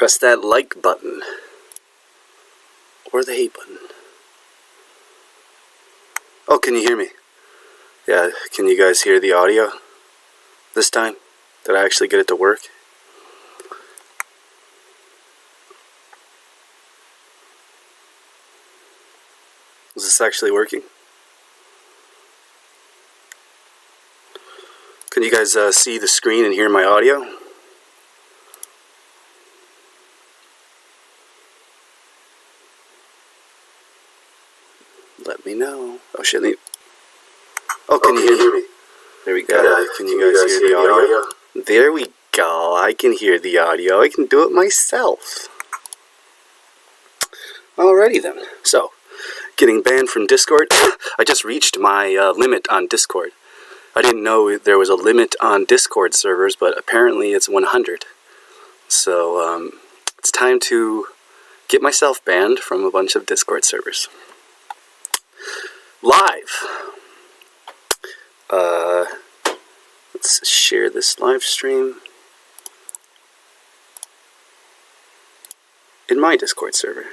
Press that like button. Or the hate button. Oh, can you hear me? Yeah, can you guys hear the audio this time? Did I actually get it to work? Is this actually working? Can you guys see the screen and hear my audio? Let me know. Oh shit. Oh, can you hear me? There we go. Can you guys hear the audio? There we go. I can hear the audio. I can do it myself. Alrighty then. So, getting banned from Discord. I just reached my limit on Discord. I didn't know there was a limit on Discord servers, but apparently it's 100. So, it's time to get myself banned from a bunch of Discord servers. Live. Let's share this live stream in my Discord server.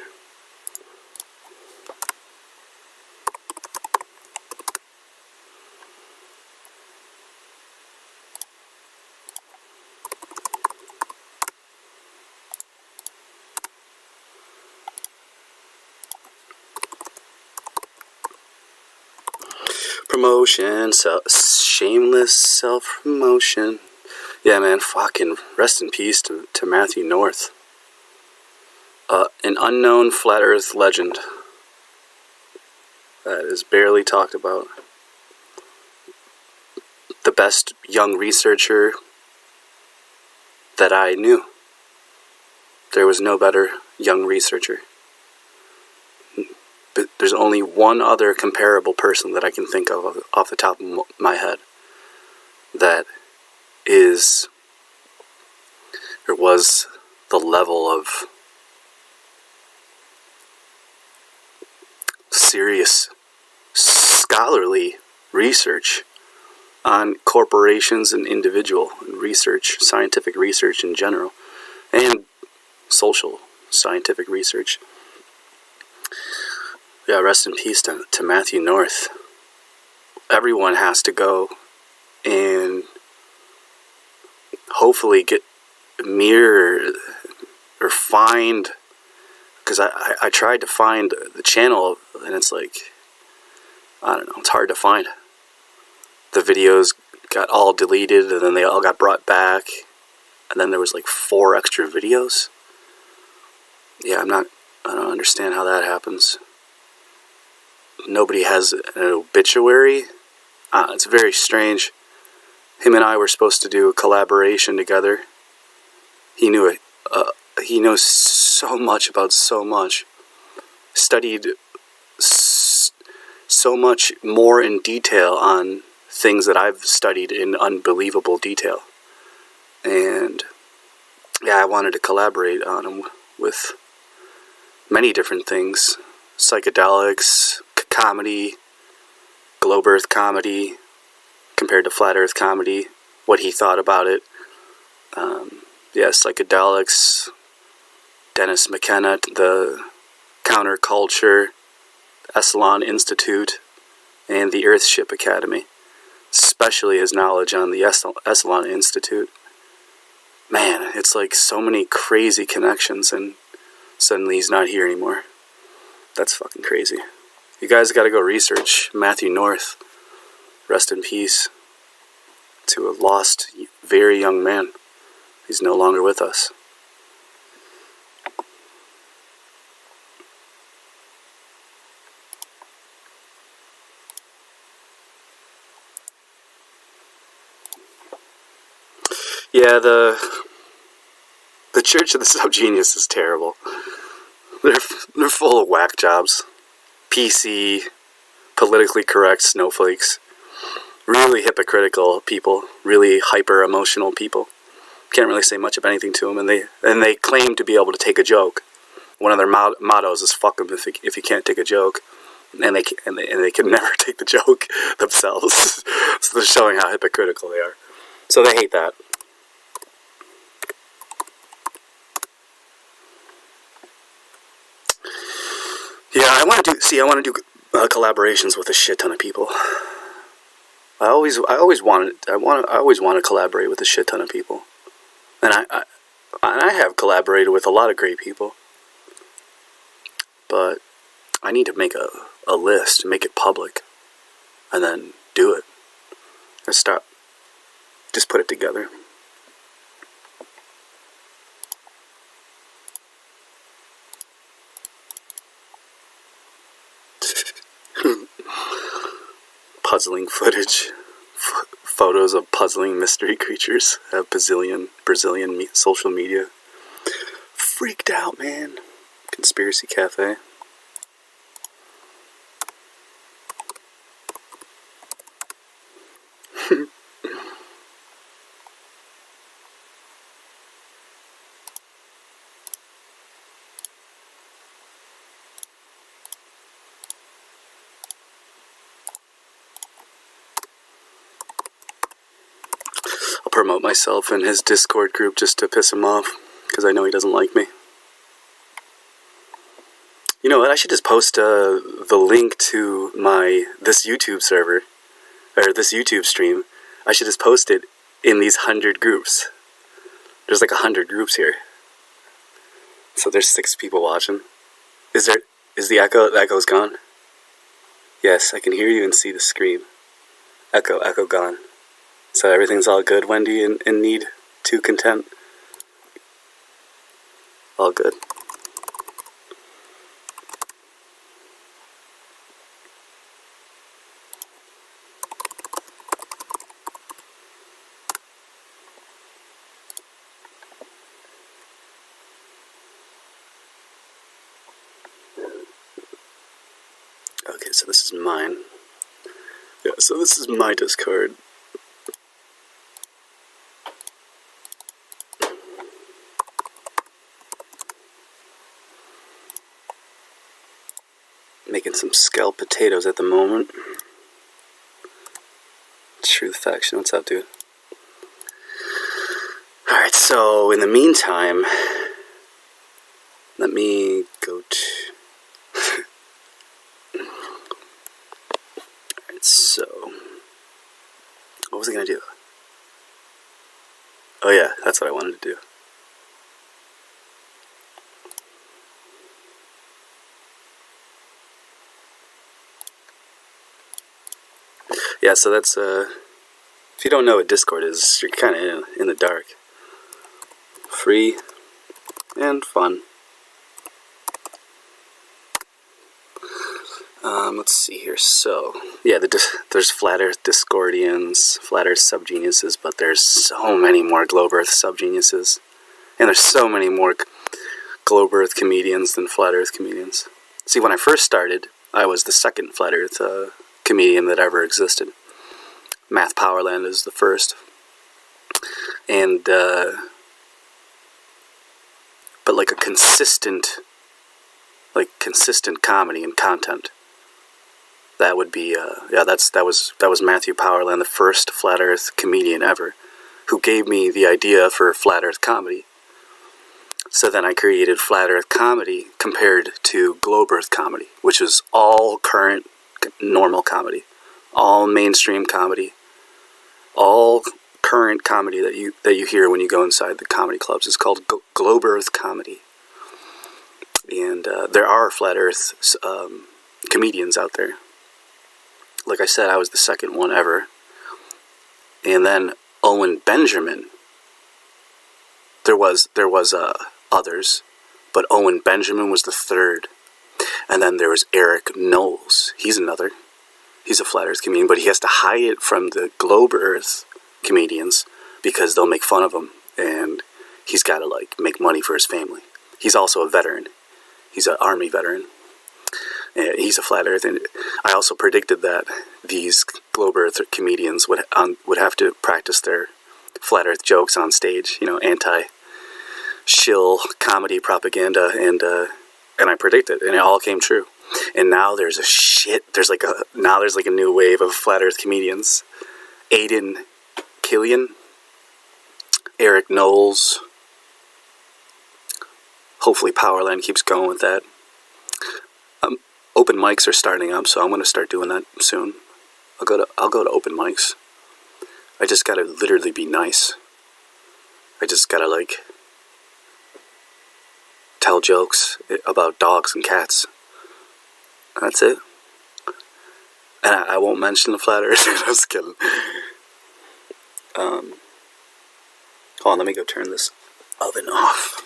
Promotion, shameless self-promotion. Yeah, man, fucking rest in peace to Matthew North. An unknown flat earth legend that is barely talked about. The best young researcher that I knew. There was no better young researcher. But there's only one other comparable person that I can think of off the top of my head that is or was the level of serious scholarly research on corporations and individual research, scientific research in general, and social scientific research. Yeah, rest in peace to Matthew North. Everyone has to go and hopefully get mirror or find, because I tried to find the channel and it's like, I don't know, it's hard to find. The videos got all deleted and then they all got brought back and then there was like 4 extra videos. Yeah, I don't understand how that happens. Nobody has an obituary. It's very strange. Him and I were supposed to do a collaboration together. He knew it. He knows so much about so much. Studied so much more in detail on things that I've studied in unbelievable detail. And yeah, I wanted to collaborate on him with many different things. Psychedelics, comedy, globe earth comedy, compared to flat earth comedy, what he thought about it. Yeah, psychedelics, Dennis McKenna, the counterculture, Esalen Institute, and the Earthship Academy. Especially his knowledge on the Esalen Institute. Man, it's like so many crazy connections, and suddenly he's not here anymore. That's fucking crazy. You guys gotta go research Matthew North. Rest in peace to a lost, very young man. He's no longer with us. Yeah, the Church of the Subgenius is terrible. They're full of whack jobs. PC, politically correct snowflakes. Really hypocritical people. Really hyper-emotional people. Can't really say much of anything to them, and they claim to be able to take a joke. One of their mottos is "fuck them if you can't take a joke," and they can never take the joke themselves. So they're showing how hypocritical they are. So they hate that. Yeah, I want to do collaborations with a shit ton of people. I always want to collaborate with a shit ton of people, and I have collaborated with a lot of great people, but I need to make a list, make it public, and then do it. And just put it together. Puzzling footage. Photos of puzzling mystery creatures have Brazilian social media. Freaked out, man. Conspiracy Cafe. Promote myself in his Discord group just to piss him off, because I know he doesn't like me. You know what? I should just post the link to this YouTube server, or this YouTube stream. I should just post it in these 100 groups. There's like 100 groups here, so there's 6 people watching. Is the echo? The echo's gone. Yes, I can hear you and see the screen. Echo gone. So everything's all good, Wendy, in need to content? All good. Okay, so this is mine. Yeah, so this is my Discord. Making some scalloped potatoes at the moment. Truth Faction, what's up, dude? Alright, so in the meantime, let me go to... Alright, so... What was I gonna do? Oh yeah, that's what I wanted to do. Yeah, so that's, if you don't know what Discord is, you're kind of in the dark. Free and fun. Let's see here. So, yeah, there's Flat Earth Discordians, Flat Earth Subgeniuses, but there's so many more Globe Earth Subgeniuses. And there's so many more Globe Earth comedians than Flat Earth comedians. See, when I first started, I was the second Flat Earth comedian that ever existed. Math Powerland is the first. And, but like a consistent comedy and content. That would be, that was Matthew Powerland, the first Flat Earth comedian ever, who gave me the idea for Flat Earth comedy. So then I created Flat Earth comedy compared to Globe Earth comedy, which is all current normal comedy, all mainstream comedy, all current comedy that you hear when you go inside the comedy clubs. It's called Globe Earth comedy. And there are Flat Earth comedians out there. Like I said, I was the second one ever. And then Owen Benjamin. There was others, but Owen Benjamin was the third. And then there was Eric Knowles. He's another. He's a Flat Earth comedian, but he has to hide it from the Globe Earth comedians because they'll make fun of him, and he's got to like make money for his family. He's also a veteran. He's an Army veteran. And he's a flat Earth, and I also predicted that these globe Earth comedians would have to practice their flat Earth jokes on stage. Anti-shill comedy propaganda, and I predicted, and it all came true. And now there's a new wave of flat Earth comedians. Aiden Killian, Eric Knowles. Hopefully Powerline keeps going with that. Open mics are starting up, so I'm going to start doing that soon. I'll go to open mics. I just gotta literally be nice. I just gotta like tell jokes about dogs and cats. That's it. And I won't mention the flat Earth. I was kidding. Hold on, let me go turn this oven off.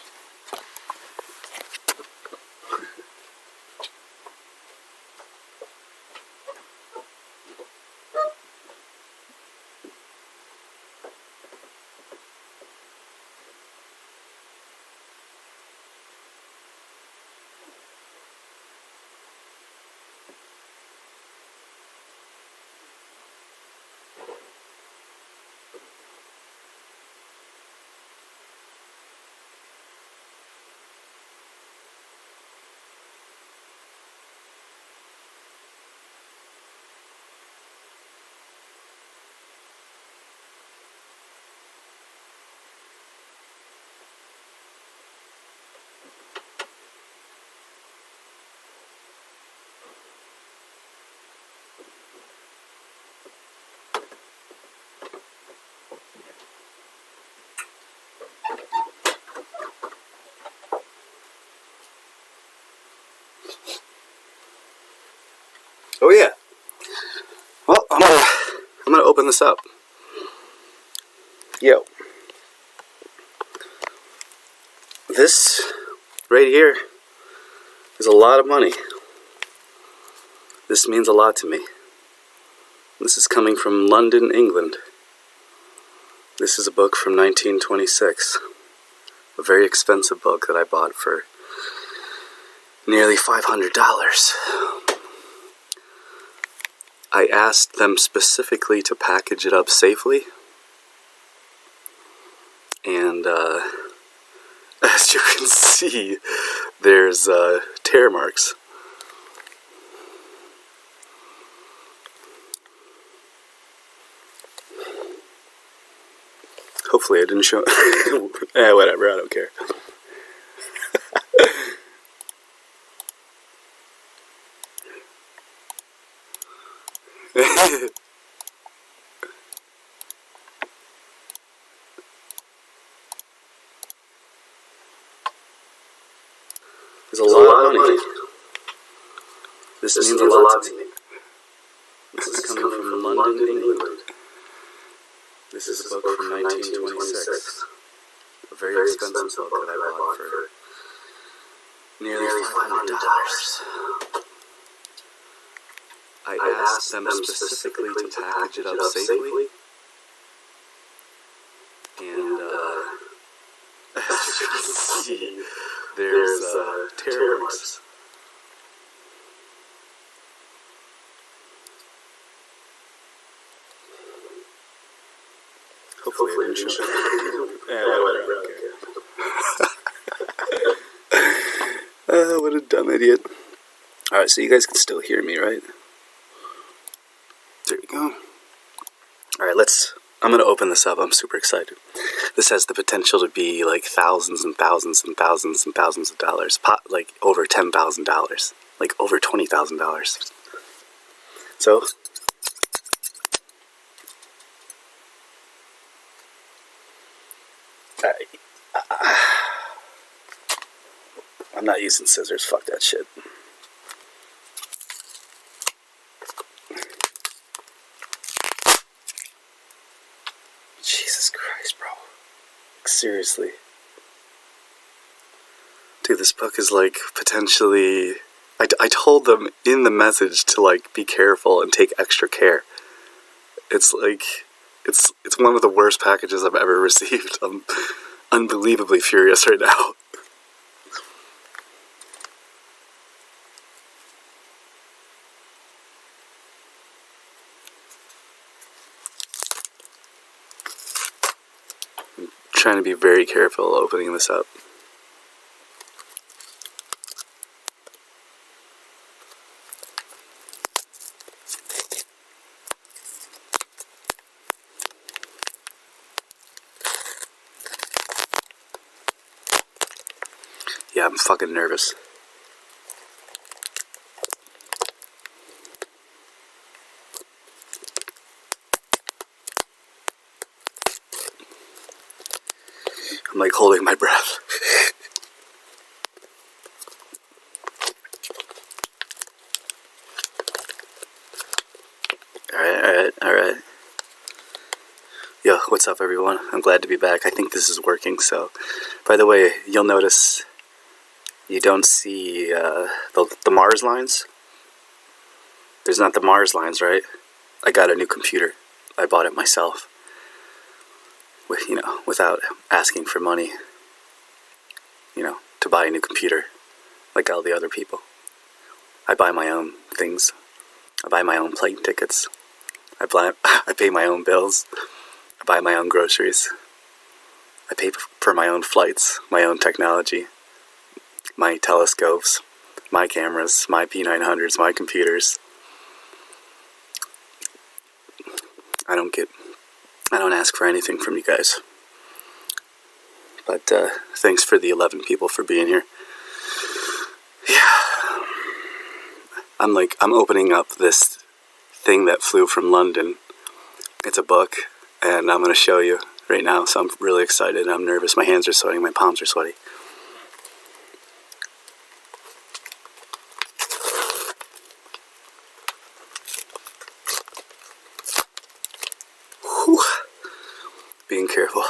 Oh yeah. Well, I'm gonna open this up. Yo. This right here is a lot of money. This means a lot to me. This is coming from London, England. This is a book from 1926. A very expensive book that I bought for nearly $500. I asked them specifically to package it up safely, and as you can see, there's tear marks. Hopefully I didn't show... whatever, I don't care. There's a lot of money. This means a lot to me. This is coming from London, England. This is a book from 1926. A very expensive book that I bought for nearly $500. I asked them specifically to package it up safely, and as you can see, there's tear marks. Hopefully I didn't show whatever, okay. What a dumb idiot. Alright, so you guys can still hear me, right? There we go. Alright, I'm going to open this up. I'm super excited. This has the potential to be like thousands and thousands and thousands and thousands of dollars. Like over $10,000. Like over $20,000. So... I'm not using scissors. Fuck that shit. Jesus Christ, bro. Like, seriously. Dude, this book is like potentially... I told them in the message to like be careful and take extra care. It's like It's one of the worst packages I've ever received. I'm unbelievably furious right now. I'm trying to be very careful opening this up. Yeah, I'm fucking nervous. I'm like holding my breath. Alright. Yo, what's up everyone? I'm glad to be back. I think this is working, so... By the way, you'll notice you don't see the Mars lines. There's not the Mars lines, right? I got a new computer. I bought it myself. Without asking for money. To buy a new computer. Like all the other people. I buy my own things. I buy my own plane tickets. I pay my own bills. I buy my own groceries. I pay for my own flights, my own technology, my telescopes, my cameras, my P900s, my computers. I don't ask for anything from you guys. But thanks for the 11 people for being here. Yeah. I'm opening up this thing that flew from London. It's a book, and I'm going to show you right now, so I'm really excited. I'm nervous. My hands are sweating. My palms are sweaty. Whew. Being careful.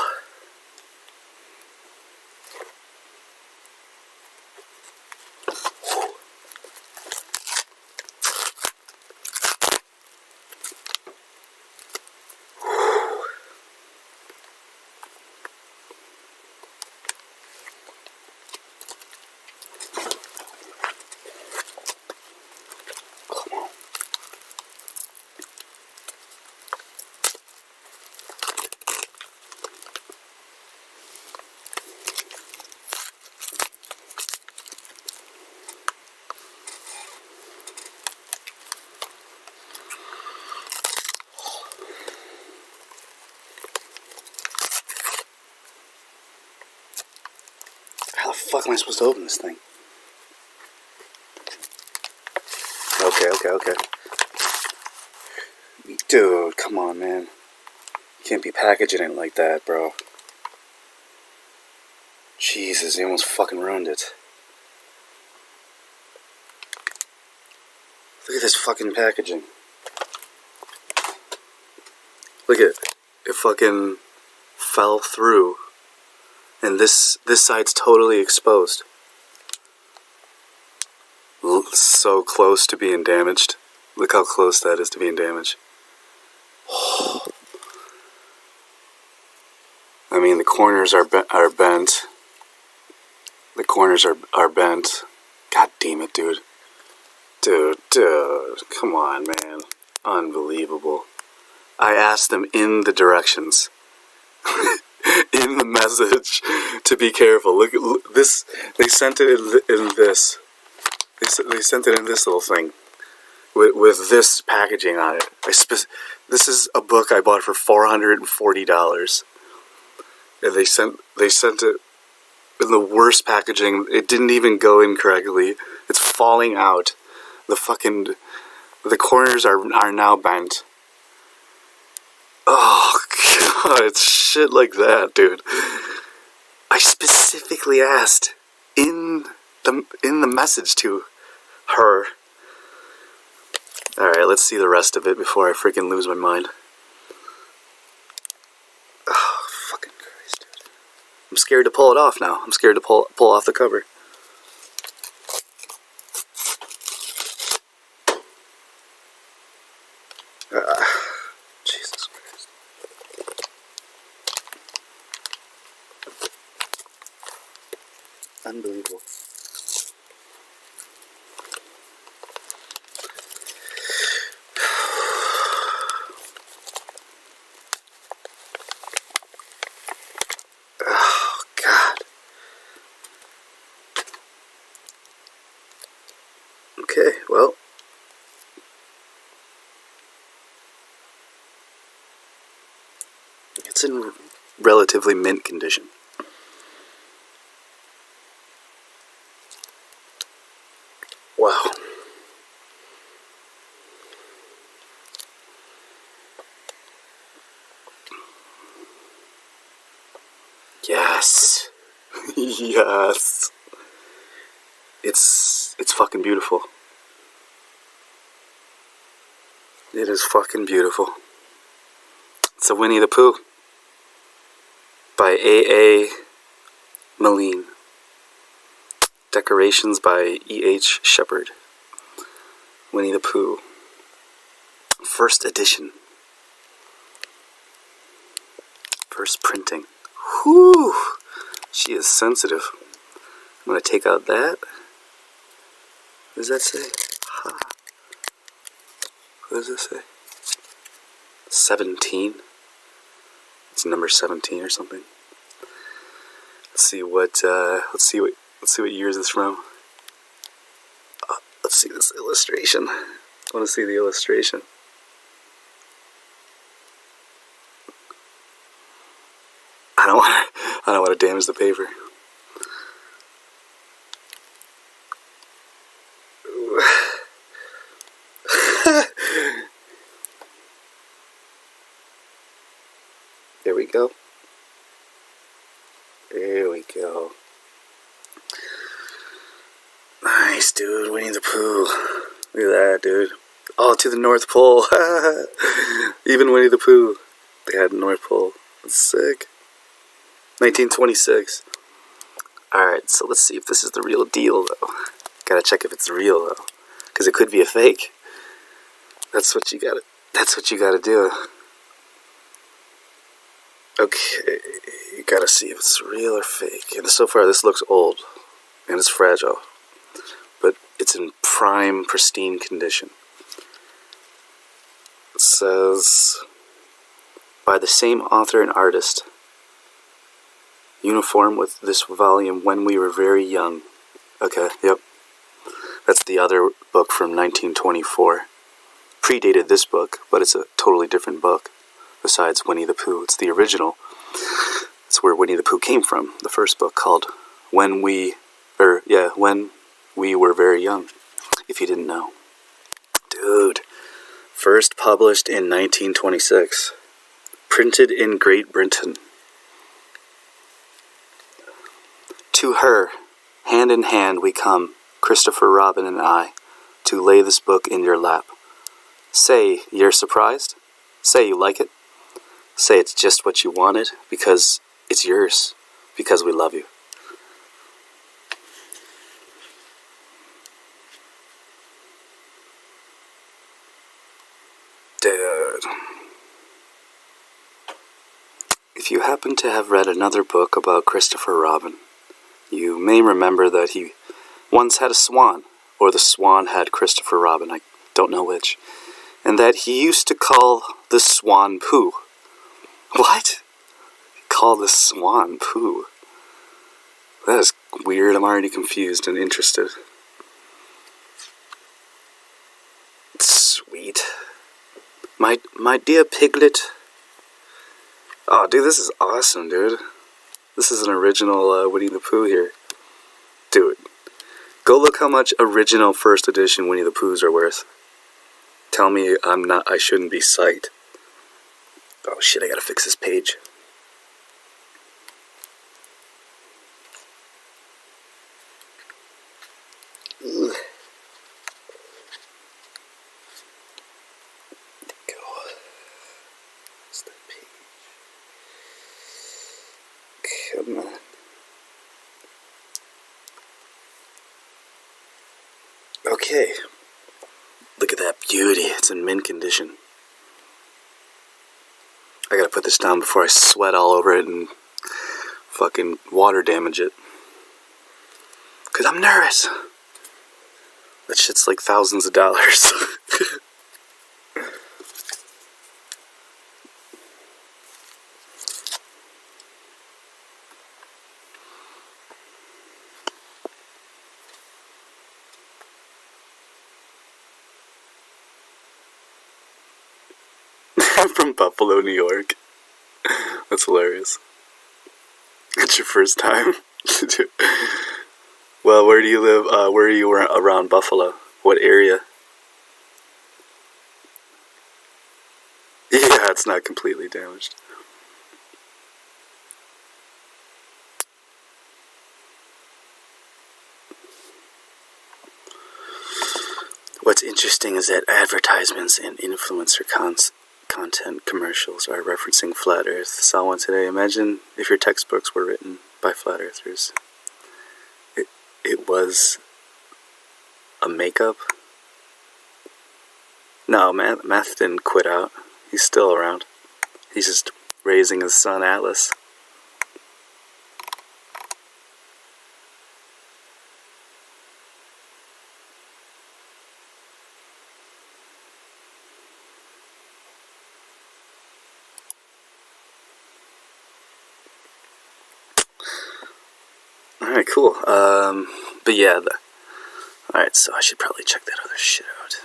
How the fuck am I supposed to open this thing? Okay. Dude, come on, man. You can't be packaging it like that, bro. Jesus, he almost fucking ruined it. Look at this fucking packaging. Look at it. It fucking fell through. And this side's totally exposed. So close to being damaged. Look how close that is to being damaged. I mean, the corners are bent. The corners are bent. God damn it, dude. Dude, come on, man. Unbelievable. I asked them in the directions. In the message to be careful. Look this. They sent it in this. They sent it in this little thing with this packaging on it. This is a book I bought for $440, and they sent it in the worst packaging. It didn't even go in correctly. It's falling out. The corners are now bent. Oh god, it's shit like that, dude. I specifically asked in the message to her. Alright, let's see the rest of it before I freaking lose my mind. Oh, fucking Christ, dude. I'm scared to pull it off now. I'm scared to pull off the cover. Jesus Christ. Unbelievable. Oh, God. Okay, well. It's in relatively mint condition. Wow. Yes. Yes. It's fucking beautiful. It is fucking beautiful. It's a Winnie the Pooh by A.A. Moline. Decorations by E.H. Shepard. Winnie the Pooh. First edition. First printing. Whew! She is sensitive. I'm going to take out that. What does that say? Ha. What does this say? 17. It's number 17 or something. Let's see what year is this from. Let's see this illustration. I want to see the illustration. I don't want to damage the paper. There we go. There we go. Nice, dude. Winnie the Pooh. Look at that, dude. Oh, to the North Pole. Even Winnie the Pooh, they had North Pole. That's sick. 1926. Alright, so let's see if this is the real deal, though. Gotta check if it's real, though. Because it could be a fake. That's what you gotta do. Okay, you gotta see if it's real or fake. And so far, this looks old. And it's fragile. But it's in prime, pristine condition. It says, by the same author and artist, uniform with this volume when we were very young. Okay, yep. That's the other book from 1924. Predated this book, but it's a totally different book besides Winnie the Pooh. It's the original. It's where Winnie the Pooh came from. The first book called When We Were Very Young, if you didn't know. Dude, first published in 1926. Printed in Great Britain. To her, hand in hand we come, Christopher Robin and I, to lay this book in your lap. Say you're surprised. Say you like it. Say it's just what you wanted, because it's yours, because we love you. Dude. If you happen to have read another book about Christopher Robin, you may remember that he once had a swan, or the swan had Christopher Robin, I don't know which, and that he used to call the swan Pooh. What? Call the swan Pooh? That is weird. I'm already confused and interested. Sweet. My dear piglet. Oh, dude, this is awesome, dude. This is an original Winnie the Pooh here. Dude, go look how much original first edition Winnie the Poohs are worth. Tell me I shouldn't be psyched. Oh shit, I gotta fix this page. Ugh. There we go. Where's that page? Come on. Okay. Look at that beauty. It's in mint condition. I gotta put this down before I sweat all over it and fucking water damage it. Because I'm nervous. That shit's like thousands of dollars. I'm from Buffalo, New York. That's hilarious. It's your first time? Well, where do you live? Where are you around Buffalo? What area? Yeah, it's not completely damaged. What's interesting is that advertisements and influencer content commercials are referencing Flat Earth. Saw one today. Imagine if your textbooks were written by Flat Earthers. It was a makeup. No, Math didn't quit out. He's still around. He's just raising his son Atlas. Alright, cool. But yeah, alright, so I should probably check that other shit out.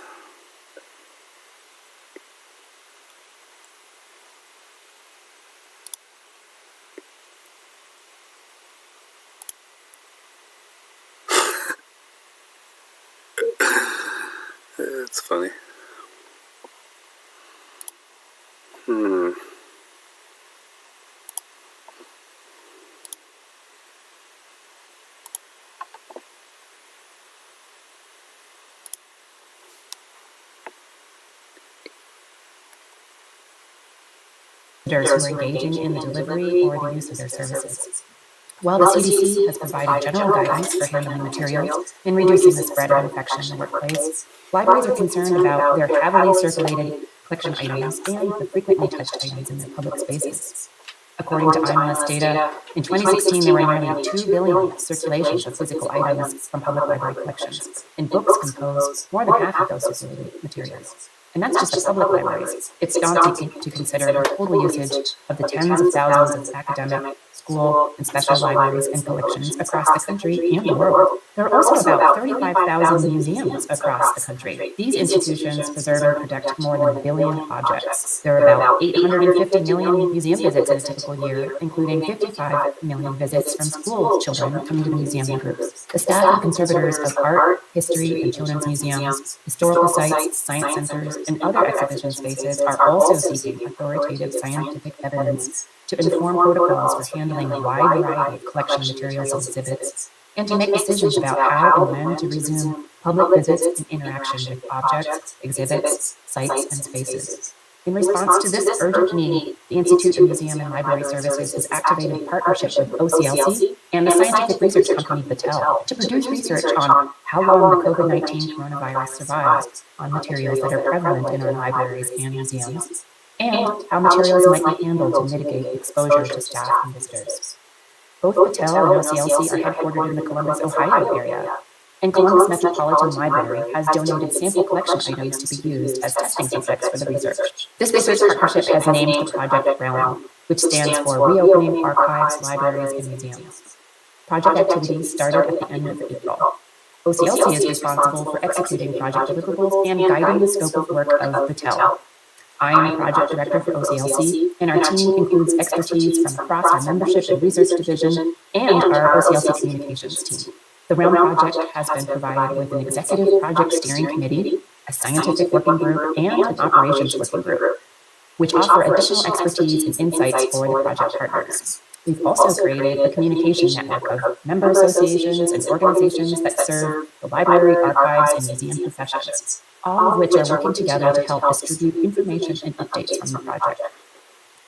It's funny. Who are engaging in the delivery or the use of their services. While the CDC has provided general guidance for handling materials and reducing the spread of infection in the workplace, libraries are concerned about their heavily circulated collection items and the frequently touched items in their public spaces. According to IMA's data, in 2016 there were nearly 2 billion circulations of physical items from public library collections, and books compose more than half of those circulated materials. And that's just the public libraries. It's daunting to consider the total usage of the tens of thousands of academic, school, and special libraries and collections across the country and the world. There are also about 35,000 museums across the country. These institutions preserve and protect more than 1 billion objects. There are about 850 million museum visits in a typical year, including 55 million visits from school children coming to the museum in groups. The staff and conservators of art, history, and children's museums, historical sites, science centers, and other exhibition spaces are also seeking authoritative scientific evidence to inform protocols for handling a wide variety of collection materials and exhibits, and to make decisions about how and when to resume public visits and interaction with objects, exhibits, sites, and spaces. In response to this urgent need, the Institute of Museum and Library Services has activated a partnership with OCLC and the scientific research company Battelle to produce research on how long the COVID-19 coronavirus survives on materials that are prevalent in our libraries and museums, and how materials might be handled to mitigate exposure to staff and visitors. Both Battelle and OCLC are headquartered in the Columbus, Ohio area, and Columbus Metropolitan Library has donated sample collection items to be used as testing subjects for the research. This research partnership has named the project REALM, which stands for Reopening Archives, Libraries, and Museums. Project activities started at the end of April. OCLC is responsible for executing project deliverables and guiding the scope of work of Battelle. I am the project director for OCLC, and our team includes expertise from across our membership and research division and our OCLC communications team. The REALM project has been provided with an executive project steering committee, a scientific working group, and an operations working group, which offer additional expertise and insights for the project partners. We've also created a communication network of member associations and organizations that serve the library, archives, and museum professions, all of which are working together to help distribute information and updates from the project.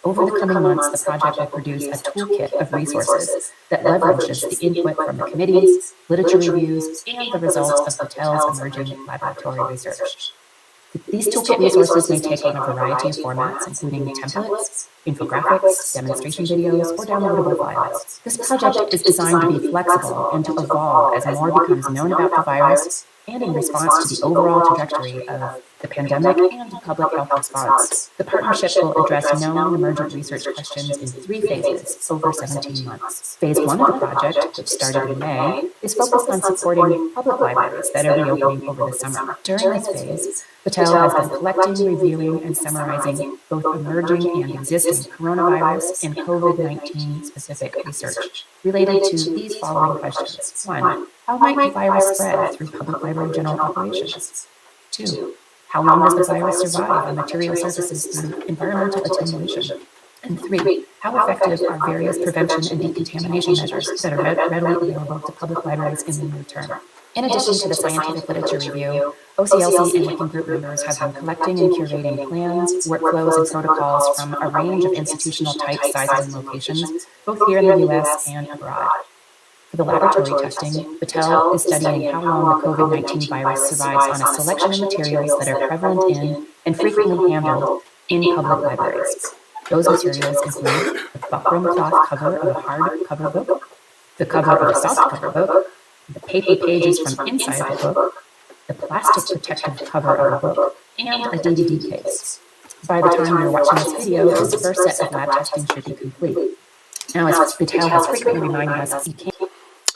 Over the coming months, the project will produce a toolkit of resources that leverages the input from the committees, literature reviews, and the results of Battelle's emerging laboratory research. The These toolkit resources may take on a variety of formats, including templates, infographics, demonstration videos, or downloadable files. This project is designed to be flexible and to evolve as more becomes known about the virus and in response to the overall trajectory of the pandemic and public health response. The partnership will address known emergent research questions in 3 phases over 17 months. Phase 1 of the project, which started in May, is focused on supporting public libraries that are reopening over the summer. During this phase, Patel has been collecting, reviewing, and summarizing both emerging and existing coronavirus and COVID-19 specific research related to these following questions. 1. How might the virus spread through public library general operations? 2. How long does the virus survive on material surfaces through environmental attenuation? And 3. How effective are various prevention and decontamination measures that are readily available to public libraries in the near term? In addition to the scientific literature review, OCLC and working group members have been collecting and curating plans, workflows, and protocols from a range of institutional types, sizes, and locations, both here in the U.S. and abroad. For the laboratory testing, Patel is studying how long the COVID-19 virus survives on a selection of materials that are prevalent in and frequently handled in public libraries. Those materials include the buckram cloth cover of a hardcover book, the cover of a softcover book, the paper pages from inside the book, the plastic protective cover of a book, and a DVD case. By the time you're watching this video, this first set of lab testing should be complete. Now, as Patel has frequently reminded us, you can't...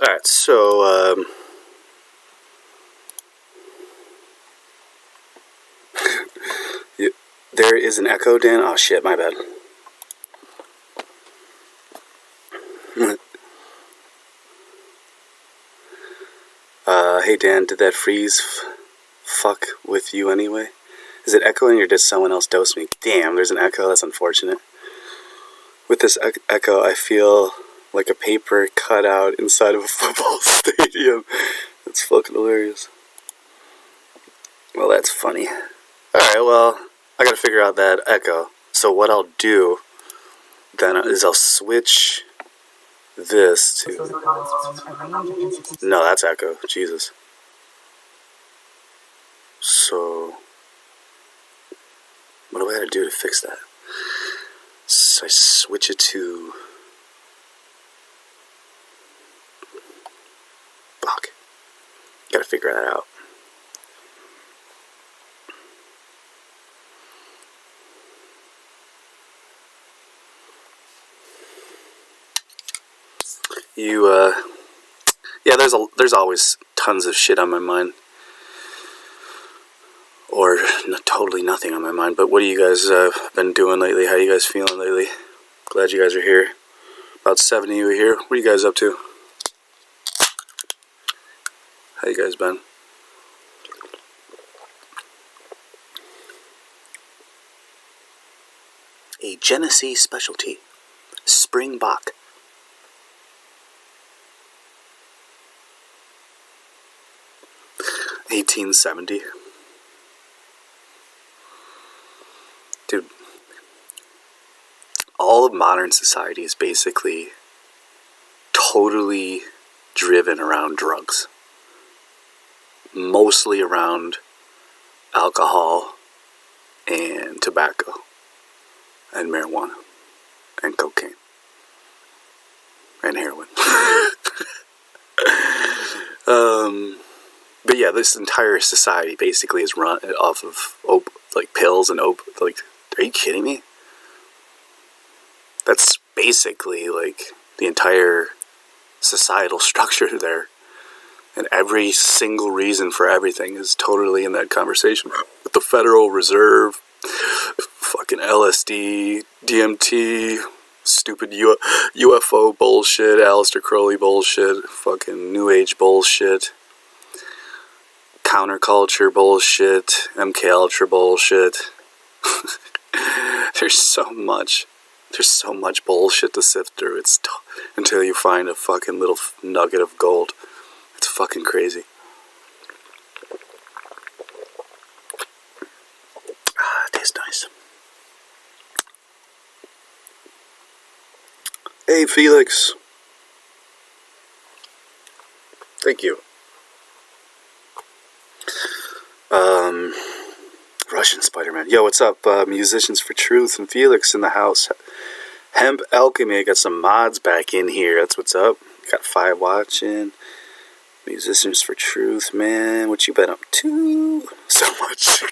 All right, so there is an echo, Dan. Oh shit, my bad. Hey Dan, did that freeze fuck with you anyway? Is it echoing or did someone else dose me? Damn, there's an echo. That's unfortunate. With this echo, I feel like a paper cut out inside of a football stadium. That's fucking hilarious. Well, that's funny. Alright, well, I gotta figure out that echo. So what I'll do then is I'll switch this to... No, that's echo. Jesus. So... what do I gotta do to fix that? So I switch it to... fuck. Gotta figure that out. Yeah, there's always tons of shit on my mind. Or totally nothing on my mind, but what have you guys been doing lately? How you guys feeling lately? Glad you guys are here. About 7 of you are here. What are you guys up to? How you guys been? A Genesee specialty. Spring Bach. $18.70. Dude, all of modern society is basically totally driven around drugs. Mostly around alcohol and tobacco and marijuana and cocaine and heroin. But yeah, this entire society basically is run off of pills and like, are you kidding me? That's basically like the entire societal structure there. And every single reason for everything is totally in that conversation. With the Federal Reserve, fucking LSD, DMT, stupid UFO bullshit, Aleister Crowley bullshit, fucking New Age bullshit, counterculture bullshit, MK Ultra bullshit. There's so much bullshit to sift through. Until you find a fucking little nugget of gold. It's fucking crazy. It tastes nice. Hey, Felix. Thank you. Russian Spider-Man. Yo, what's up? Musicians for Truth and Felix in the house. Hemp Alchemy. I got some mods back in here. That's what's up. Got 5 watching. Musicians for Truth, man. What you been up to? So much.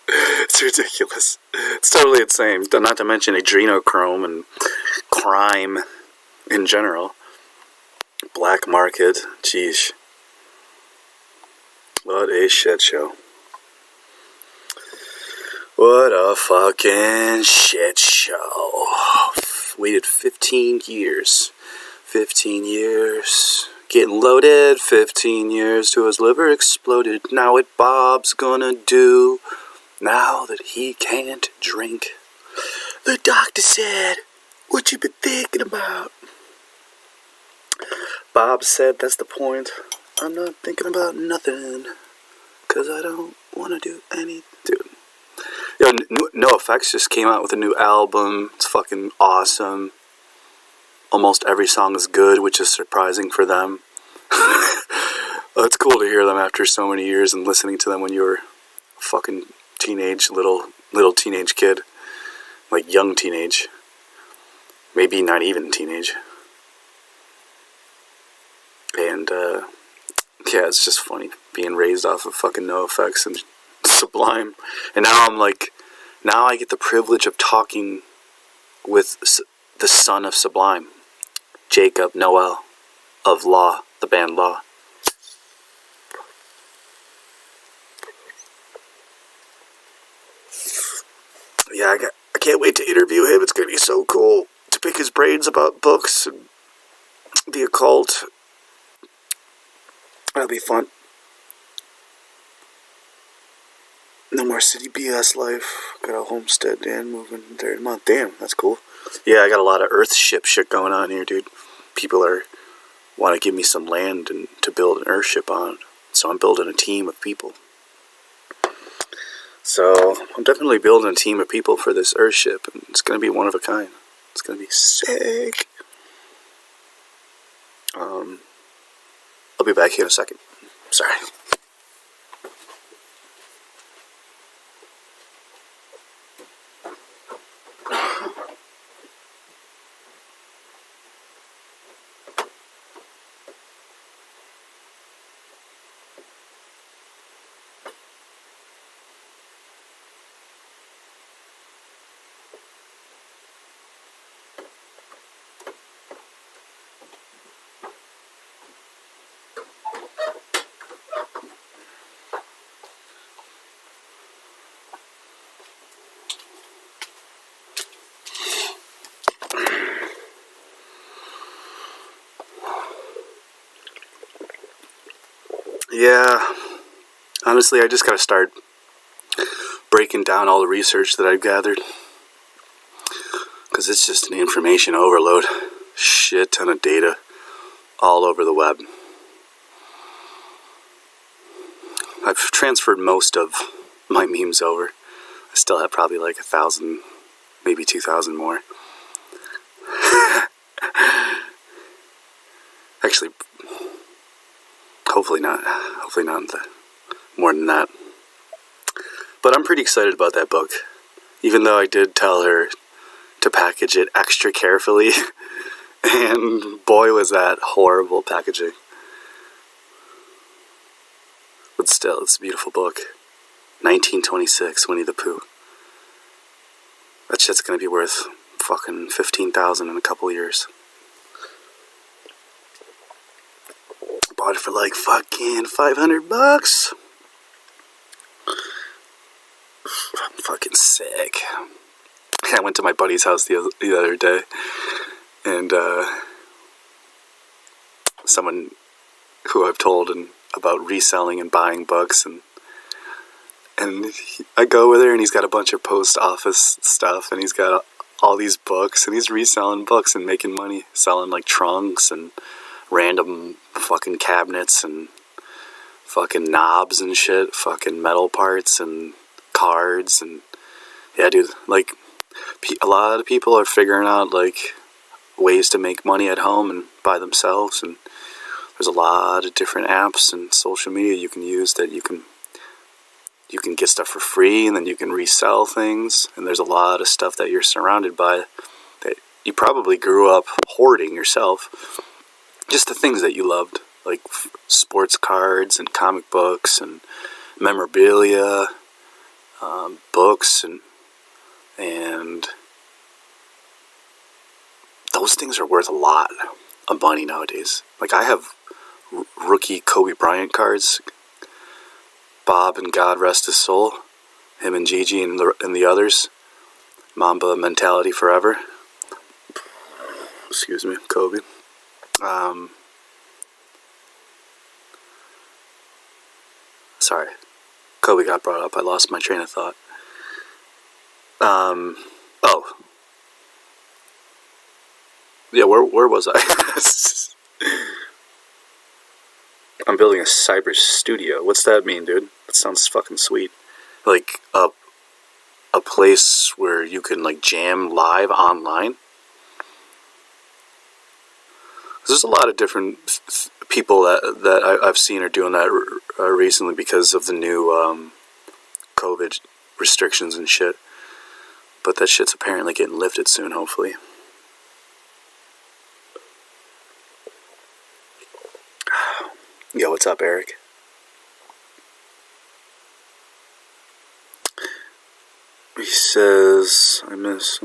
It's ridiculous. It's totally insane. Not to mention adrenochrome and crime in general. Black market. Jeez. What a shit show. What a fucking shit show. Waited 15 years. 15 years. Getting loaded. 15 years till his liver exploded. Now what Bob's gonna do now that he can't drink? The doctor said, what you been thinking about? Bob said, that's the point. I'm not thinking about nothing. Cause I don't want to do anything. Dude. Yo, NoFX just came out with a new album. It's fucking awesome. Almost every song is good, which is surprising for them. It's cool to hear them after so many years and listening to them when you were a fucking teenage, little teenage kid. Like young teenage. Maybe not even teenage. And, yeah, it's just funny being raised off of fucking NoFX and Sublime. And now I'm like, now I get the privilege of talking with the son of Sublime, Jacob Noel of Law, the band Law. Yeah, I can't wait to interview him. It's going to be so cool to pick his brains about books and the occult. That'll be fun. No more city BS life. Got a homestead, Dan, moving there in a month. Damn, that's cool. Yeah, I got a lot of Earthship shit going on here, dude. People want to give me some land and to build an Earthship on. So I'm building a team of people. So I'm definitely building a team of people for this Earthship, and it's going to be one of a kind. It's going to be sick. I'll be back here in a second. Sorry. Yeah, honestly, I just gotta start breaking down all the research that I've gathered. Because it's just an information overload. Shit ton of data all over the web. I've transferred most of my memes over. I still have probably like 1,000, maybe 2,000 more. Actually, hopefully not more than that. But I'm pretty excited about that book. Even though I did tell her to package it extra carefully. And boy, was that horrible packaging. But still, it's a beautiful book. 1926, Winnie the Pooh. That shit's gonna be worth fucking $15,000 in a couple years. Bought it for like fucking $500. I'm fucking sick. I went to my buddy's house the other day, and someone who I've told about reselling and buying books, and I go over there, and he's got a bunch of post office stuff, and he's got all these books, and he's reselling books and making money, selling like trunks and random fucking cabinets and fucking knobs and shit, fucking metal parts and cards, and yeah, dude, like a lot of people are figuring out like ways to make money at home and by themselves, and there's a lot of different apps and social media you can use that you can you can get stuff for free, and then you can resell things, and there's a lot of stuff that you're surrounded by that you probably grew up hoarding yourself. Just the things that you loved, like sports cards and comic books and memorabilia, books, and those things are worth a lot of money nowadays. Like, I have rookie Kobe Bryant cards. Bob, and God rest his soul, him and Gigi and the others. Mamba mentality forever. Excuse me, Kobe. Sorry, Kobe got brought up. I lost my train of thought. Oh, yeah. Where was I? I'm building a cyber studio. What's that mean, dude? That sounds fucking sweet. Like a place where you can like jam live online. There's a lot of different people that I've seen are doing that recently because of the new COVID restrictions and shit. But that shit's apparently getting lifted soon, hopefully. Yo, what's up, Eric? He says, I miss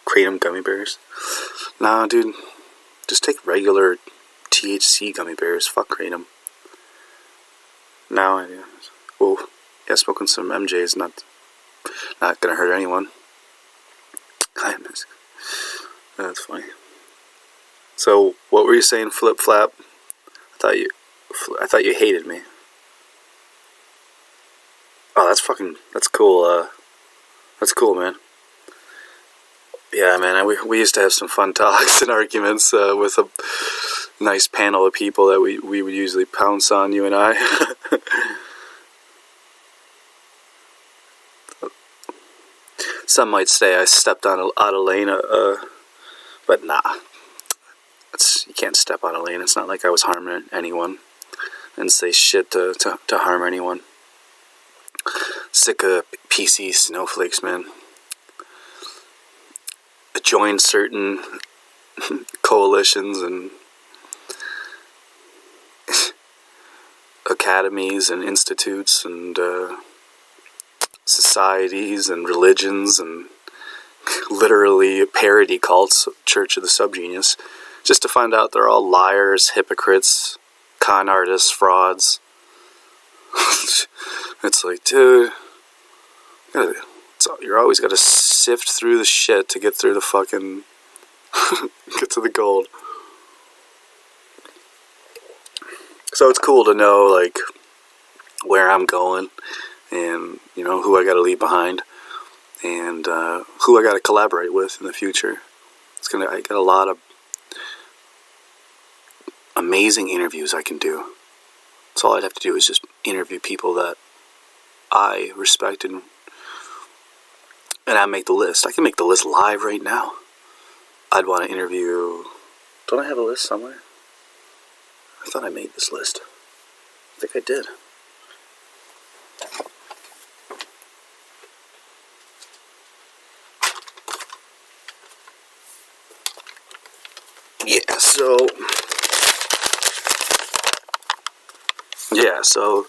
Kratom gummy bears. Nah, dude. Just take regular THC gummy bears. Fuck Kratom. Now I do. Oh, yeah, smoking some MJ is not gonna hurt anyone. I miss. That's funny. So, what were you saying, Flip Flap? I thought you hated me. Oh, that's cool. That's cool, man. Yeah, man. We used to have some fun talks and arguments with a nice panel of people that we would usually pounce on, you and I. Some might say I stepped out of lane, but nah. You can't step out of lane. It's not like I was harming anyone and say shit to harm anyone. Sick of PC snowflakes, man. I joined certain coalitions and academies and institutes and societies and religions and literally parody cults, Church of the Subgenius, just to find out they're all liars, hypocrites, con artists, frauds. It's like, dude, you're always got to sift through the shit to get through the fucking, get to the gold. So it's cool to know, like, where I'm going and, you know, who I got to leave behind and who I got to collaborate with in the future. I got a lot of amazing interviews I can do. So all I'd have to do is just interview people that I respect and I make the list. I can make the list live right now. I'd want to interview... Don't I have a list somewhere? I thought I made this list. I think I did. So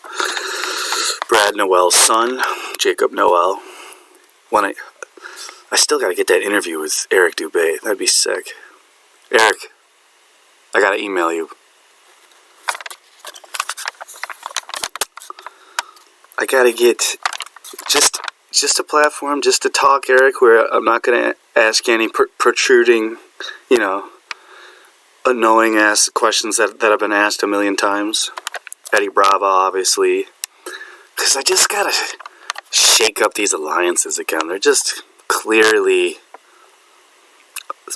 Brad Noel's son, Jacob Noel. I still gotta get that interview with Eric Dubé. That'd be sick. Eric, I gotta email you. I gotta get just a platform just to talk, Eric, where I'm not gonna ask any protruding, annoying ass questions that have been asked a million times. Eddie Bravo, obviously, because I just gotta shake up these alliances again. They're just clearly,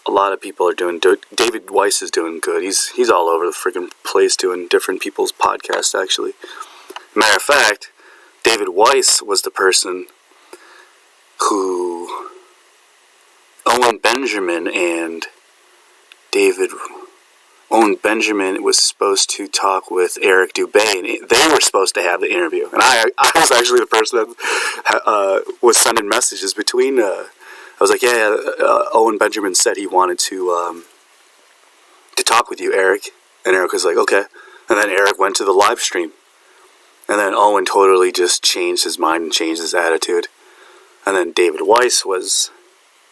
a lot of people are doing. David Weiss is doing good. He's all over the freaking place doing different people's podcasts. Actually, matter of fact, David Weiss was the person who Owen Benjamin and Owen Benjamin was supposed to talk with Eric Dubay, and they were supposed to have the interview. And I was actually the person that was sending messages between. I was like, Owen Benjamin said he wanted to talk with you, Eric. And Eric was like, okay. And then Eric went to the live stream. And then Owen totally just changed his mind and changed his attitude. And then David Weiss was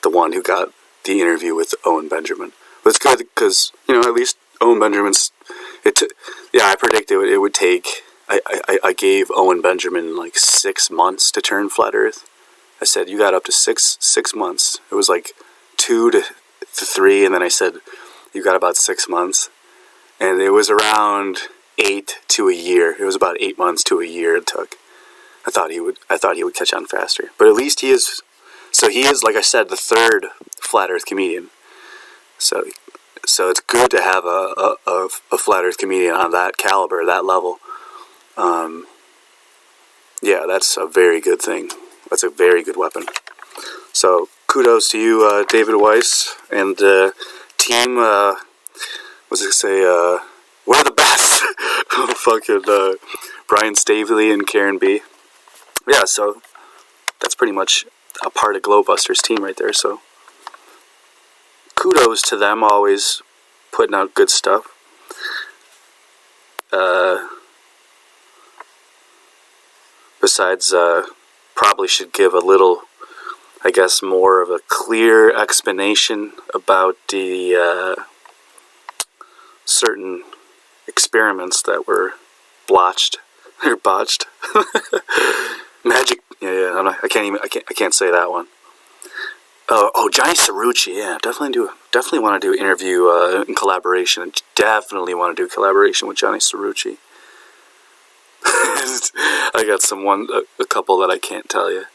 the one who got the interview with Owen Benjamin. But it's good because, at least Owen Benjamin's... I predicted it would take... I gave Owen Benjamin like 6 months to turn flat Earth. I said, you got up to six months. It was like 2 to 3, and then I said, you got about 6 months. And it was around 8 to a year. It was about 8 months to a year it took. I thought he would catch on faster. But at least he is... So he is, like I said, the third flat Earth comedian. So it's good to have a flat Earth comedian on that caliber, that level. That's a very good thing. That's a very good weapon. So kudos to you, David Weiss, and team. What's it say? We're the best. Fucking Brian Stavely and Karen B. Yeah, so that's pretty much a part of Globusters team right there. So kudos to them, always putting out good stuff. Besides, probably should give a little, I guess, more of a clear explanation about the certain experiments that were botched. Magic. Yeah. I can't say that one. Oh, Johnny Cerrucci. Yeah, definitely want to do interview in collaboration. Definitely want to do collaboration with Johnny Cerrucci. I got a couple that I can't tell you.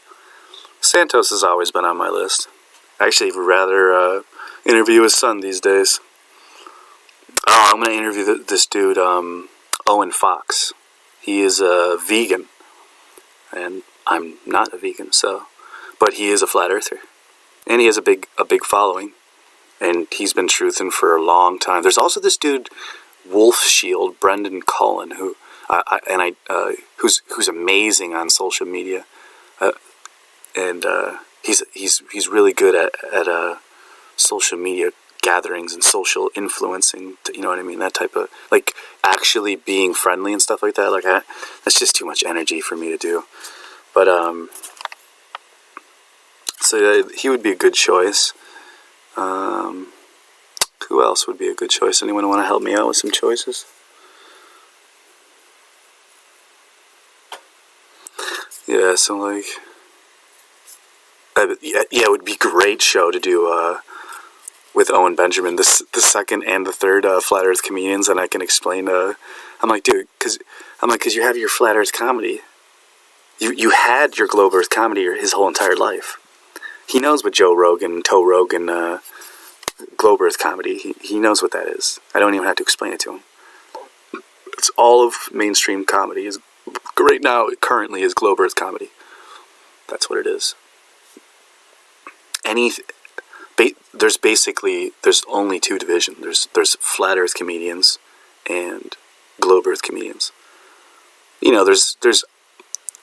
Santos has always been on my list. I actually would rather interview his son these days. Oh, I'm going to interview this dude, Owen Fox. He is a vegan, and I'm not a vegan, but he is a flat earther, and he has a big following, and he's been truthing for a long time. There's also this dude, Wolf Shield, Brendan Cullen, who's amazing on social media, and he's really good at social media gatherings and social influencing, you know what I mean, that type of, like, actually being friendly and stuff like that. Like, that's just too much energy for me to do. But so he would be a good choice. Who else would be a good choice? Anyone want to help me out with some choices? Yeah, so like, it would be a great show to do with Owen Benjamin, the second and the third flat Earth comedians, and I can explain. I'm like, dude, because you have your flat Earth comedy. You had your Globe Earth comedy his whole entire life. He knows what Joe Rogan, Toe Rogan, Globe Earth comedy. He knows what that is. I don't even have to explain it to him. It's all of mainstream comedy. Right now, currently, is Globe Earth comedy. That's what it is. There's only two divisions. There's flat Earth comedians and Globe Earth comedians. There's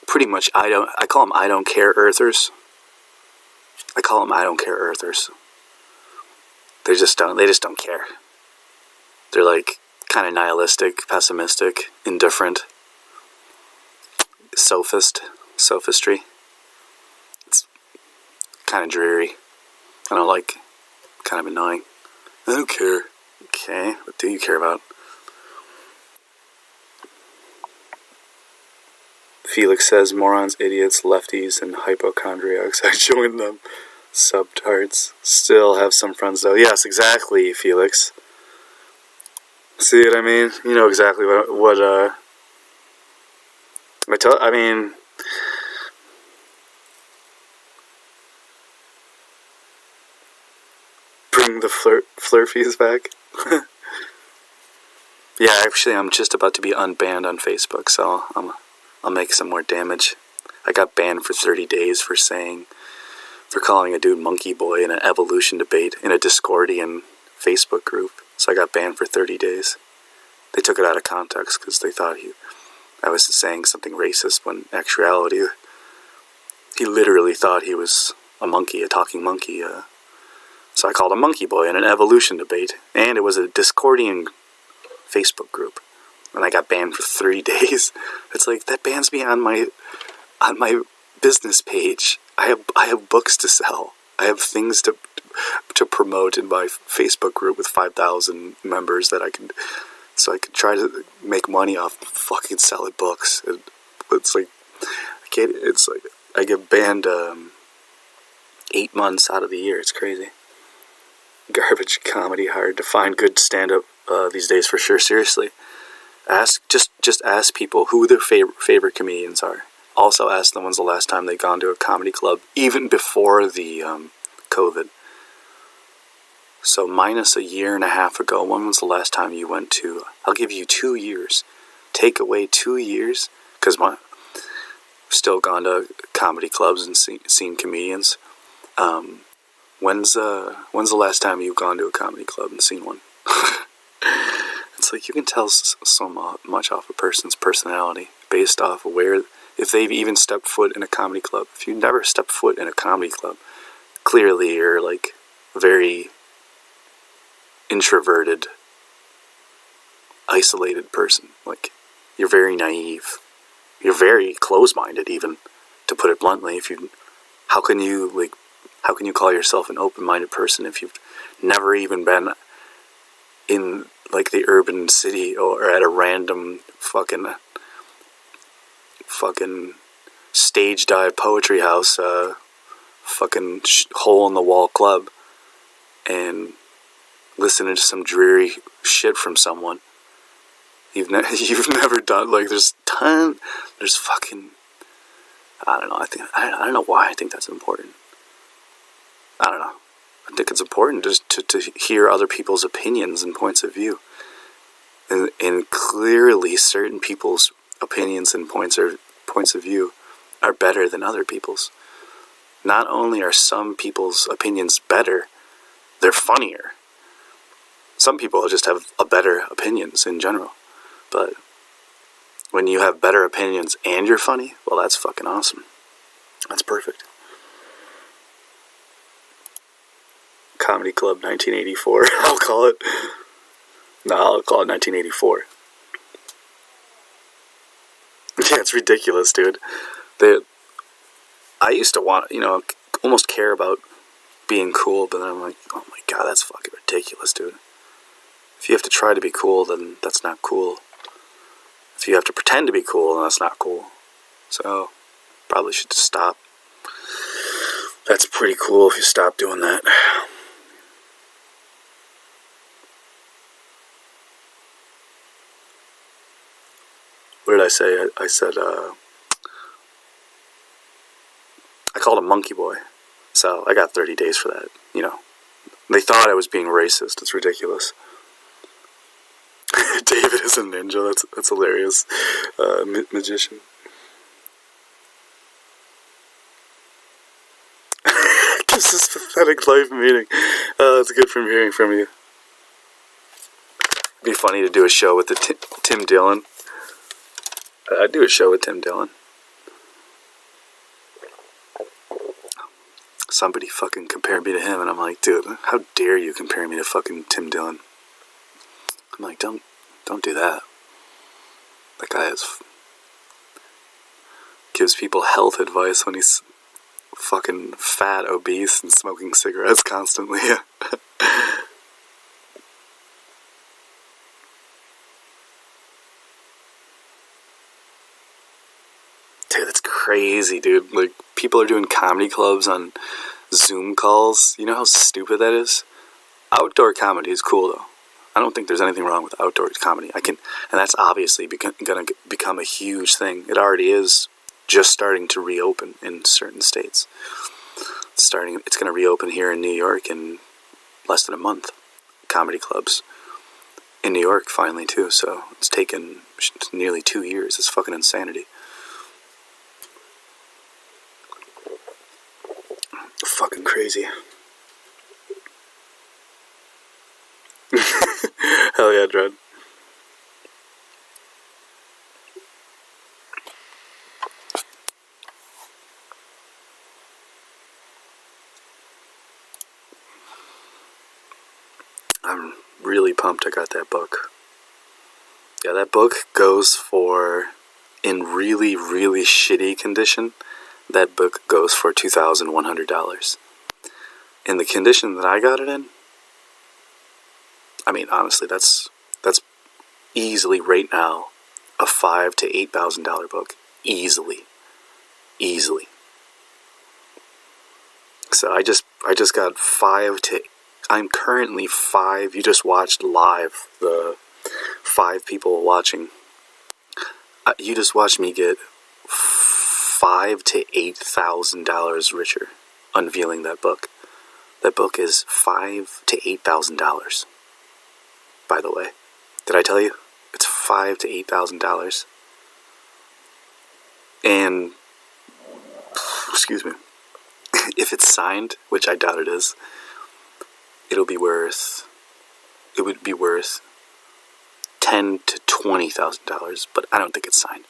pretty much I call them I don't care earthers. I call them I don't care earthers. They just don't care. They're like kind of nihilistic, pessimistic, indifferent, sophistry. It's kind of dreary. I don't like, kind of annoying. I don't care. Okay, what do you care about? Felix says morons, idiots, lefties, and hypochondriacs. I joined them. Subtards. Still have some friends though. Yes, exactly, Felix. See what I mean? You know exactly what I mean, bring the flurfies back. Yeah, actually, I'm just about to be unbanned on Facebook, so I'll make some more damage. I got banned for 30 days for calling a dude monkey boy in an evolution debate in a Discordian Facebook group. So I got banned for 30 days. They took it out of context because they thought I was saying something racist, when in actuality, he literally thought he was a monkey, a talking monkey. So I called him Monkey Boy in an evolution debate, and it was a Discordian Facebook group, and I got banned for 3 days. It's like, that bans me on my business page. I have books to sell. I have things to promote in my Facebook group with 5,000 members that I could try to make money off fucking selling books. It's like, I get banned 8 months out of the year. It's crazy. Garbage comedy, hard to find good stand-up these days for sure. Seriously, just ask people who their favorite comedians are. Also ask them when's the last time they've gone to a comedy club, even before the COVID. So minus a year and a half ago, when was the last time you went to? I'll give you 2 years. Take away 2 years, because I've still gone to comedy clubs and seen comedians. When's the last time you've gone to a comedy club and seen one? It's like, you can tell so much off a person's personality based off of if they've even stepped foot in a comedy club. If you've never stepped foot in a comedy club, clearly you're like very introverted, isolated person. Like, you're very naive. You're very close-minded, even, to put it bluntly. How can you call yourself an open-minded person if you've never even been in, like, the urban city or at a random fucking stage dive poetry house, fucking hole-in-the-wall club, and listening to some dreary shit from someone? You've never done, like, there's fucking, I don't know, I don't know why I think that's important. I don't know. I think it's important just to hear other people's opinions and points of view. And clearly certain people's opinions and points of view are better than other people's. Not only are some people's opinions better, they're funnier. Some people just have better opinions in general. But when you have better opinions and you're funny, well, that's fucking awesome. That's perfect. Comedy Club 1984, I'll call it. No, I'll call it 1984. Yeah, it's ridiculous, dude. I used to want, almost care about being cool, but then I'm like, oh my god, that's fucking ridiculous, dude. If you have to try to be cool, then that's not cool. If you have to pretend to be cool, then that's not cool. So, probably should just stop. That's pretty cool if you stop doing that. What did I say? I said, I called him Monkey Boy. So, I got 30 days for that, They thought I was being racist. It's ridiculous. David is a ninja. That's hilarious. Magician. This is pathetic life meeting. It's good from hearing from you. It'd be funny to do a show with Tim Dillon. I'd do a show with Tim Dillon. Somebody fucking compared me to him, and I'm like, dude, how dare you compare me to fucking Tim Dillon? I'm like, don't do that. That guy gives people health advice when he's fucking fat, obese, and smoking cigarettes constantly. Dude, that's crazy, dude. Like, people are doing comedy clubs on Zoom calls. You know how stupid that is? Outdoor comedy is cool, though. I don't think there's anything wrong with outdoor comedy. And that's obviously going to become a huge thing. It already is just starting to reopen in certain states. It's going to reopen here in New York in less than a month. Comedy clubs in New York finally too. So it's taken nearly 2 years. It's fucking insanity. Fucking crazy. Hell yeah, Dread. I'm really pumped I got that book. Yeah, that book goes for, in really, really shitty condition, that book goes for $2,100. In the condition that I got it in, I mean, honestly, that's easily right now a $5,000 to $8,000 book. Easily. So I just got I'm currently 5. You just watched live the 5 people watching. You just watched me get $5,000 to $8,000 richer unveiling that book. That book is $5,000 to $8,000. By the way, did I tell you? It's $5,000 to $8,000. And excuse me, if it's signed, which I doubt it is, it would be worth $10,000 to $20,000. But I don't think it's signed.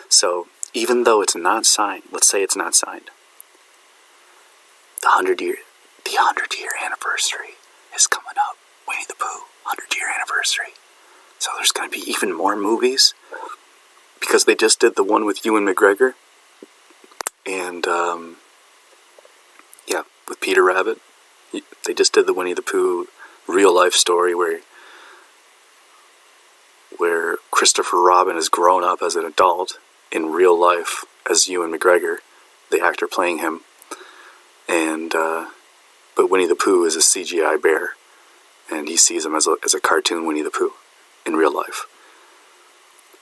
So even though it's not signed, let's say it's not signed, the 100-year anniversary is coming up. Winnie the Pooh, 100-year anniversary. So there's going to be even more movies, because they just did the one with Ewan McGregor, and with Peter Rabbit. They just did the Winnie the Pooh real life story where Christopher Robin has grown up as an adult in real life as Ewan McGregor, the actor playing him, and but Winnie the Pooh is a CGI bear, and he sees him as a cartoon Winnie the Pooh in real life.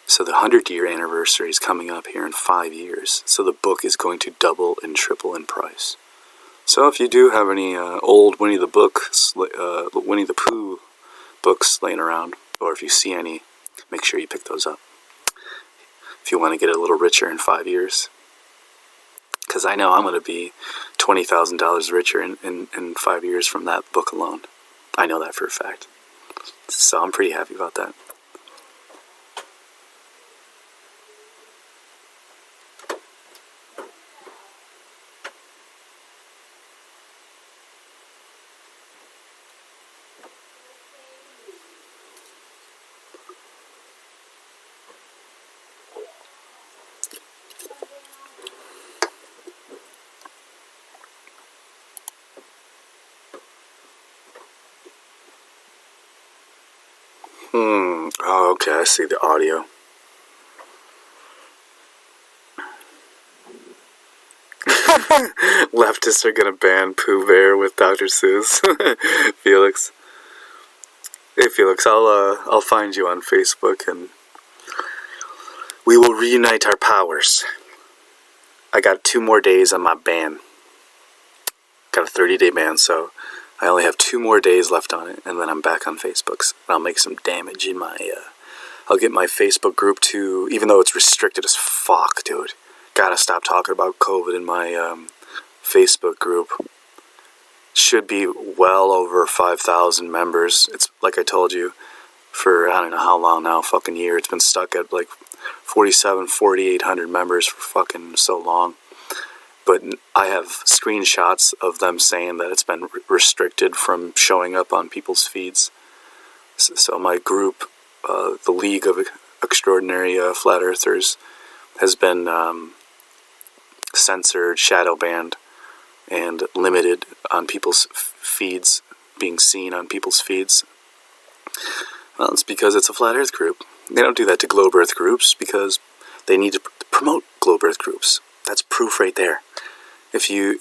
So the 100-year anniversary is coming up here in 5 years. So the book is going to double and triple in price. So if you do have any old Winnie the Pooh books laying around, or if you see any, make sure you pick those up. If you want to get a little richer in 5 years. Because I know I'm going to be $20,000 richer in 5 years from that book alone. I know that for a fact. So I'm pretty happy about that. Oh, okay, I see the audio. Leftists are gonna ban Pooh Bear with Dr. Seuss. Felix. Hey Felix, I'll find you on Facebook and we will reunite our powers. I got 2 more days on my ban. Got a 30-day ban, so I only have 2 more days left on it, and then I'm back on Facebook. I'll make some damage in my, I'll get my Facebook group to, even though it's restricted as fuck, dude. Gotta stop talking about COVID in my Facebook group. Should be well over 5,000 members. It's, like I told you, for I don't know how long now, fucking year. It's been stuck at like 4,800 members for fucking so long. But I have screenshots of them saying that it's been restricted from showing up on people's feeds. So my group, the League of Extraordinary Flat Earthers, has been censored, shadow banned, and limited on people's feeds, being seen on people's feeds. Well, it's because it's a Flat Earth group. They don't do that to Globe Earth groups because they need to promote Globe Earth groups. That's proof right there. If you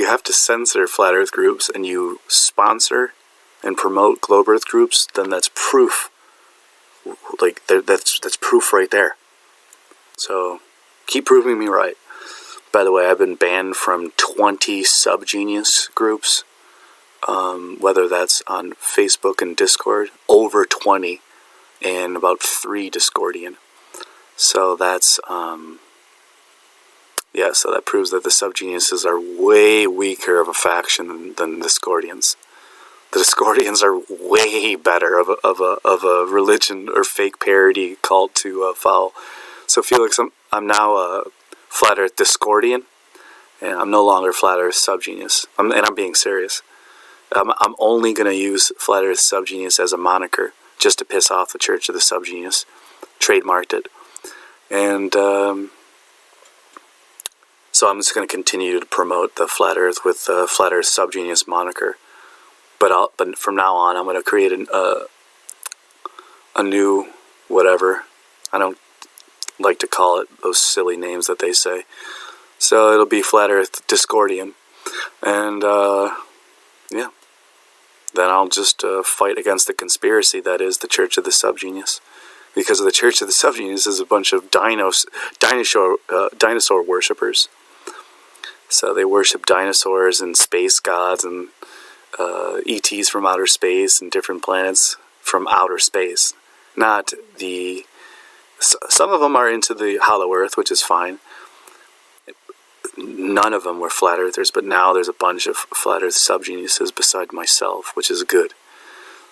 have to censor Flat Earth groups and you sponsor and promote Globe Earth groups, then that's proof. Like that's proof right there. So keep proving me right. By the way, I've been banned from 20 SubG's groups, whether that's on Facebook and Discord, over 20, and about 3 Discordian. So that's so that proves that the SubGeniuses are way weaker of a faction than the Discordians. The Discordians are way better of a religion or fake parody cult to follow. So Felix, I'm now a Flat Earth Discordian, and I'm no longer Flat Earth Subgenius. And I'm being serious. I'm only going to use Flat Earth Subgenius as a moniker just to piss off the Church of the Subgenius. Trademarked it. And so I'm just going to continue to promote the Flat Earth with the Flat Earth Subgenius moniker. But from now on, I'm going to create a new whatever. I don't like to call it those silly names that they say. So it'll be Flat Earth Discordian. And, yeah. Then I'll just fight against the conspiracy that is the Church of the Subgenius. Because the Church of the Subgenius is a bunch of dinosaur worshippers. So they worship dinosaurs and space gods and ETs from outer space and different planets from outer space. Not the... Some of them are into the hollow earth, which is fine. None of them were flat earthers, but now there's a bunch of flat earth subgeniuses beside myself, which is good.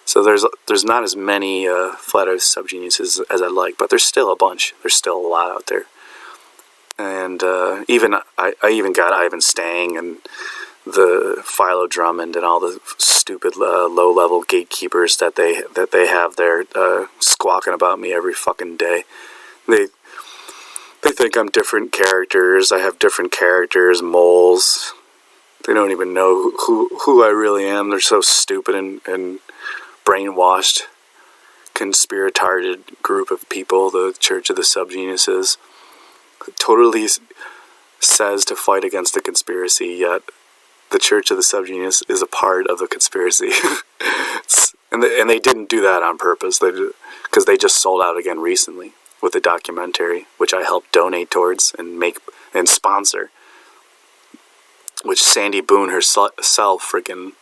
So there's not as many flat earth subgeniuses as I'd like, but there's still a bunch. There's still a lot out there. And I even got Ivan Stang and the Philo Drummond and all the stupid low-level gatekeepers that they have there squawking about me every fucking day. They think I'm different characters. I have different characters, moles. They don't even know who I really am. They're so stupid and brainwashed, conspiratarded group of people, the Church of the Subgeniuses. Totally says to fight against the conspiracy, yet the Church of the Subgenius is a part of the conspiracy. and they didn't do that on purpose, because they just sold out again recently with a documentary, which I helped donate towards and make and sponsor, which Sandy Boone herself freaking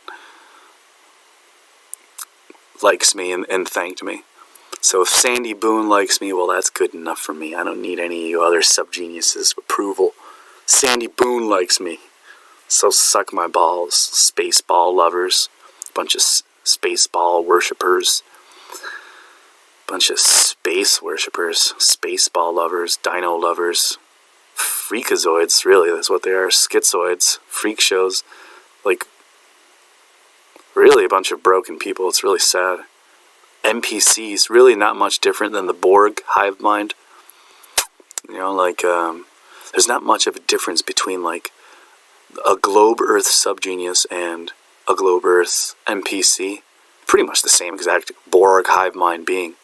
likes me and thanked me. So if Sandy Boone likes me, well, that's good enough for me. I don't need any of you other subgeniuses' approval. Sandy Boone likes me. So suck my balls, spaceball lovers, bunch of spaceball worshippers, bunch of space worshippers, spaceball lovers, dino lovers, freakazoids, really, that's what they are, schizoids, freak shows, like, really a bunch of broken people. It's really sad. NPCs, really not much different than the Borg hive mind. You know, like, there's not much of a difference between, like, a Globe Earth subgenius and a Globe Earth NPC. Pretty much the same exact Borg hive mind being.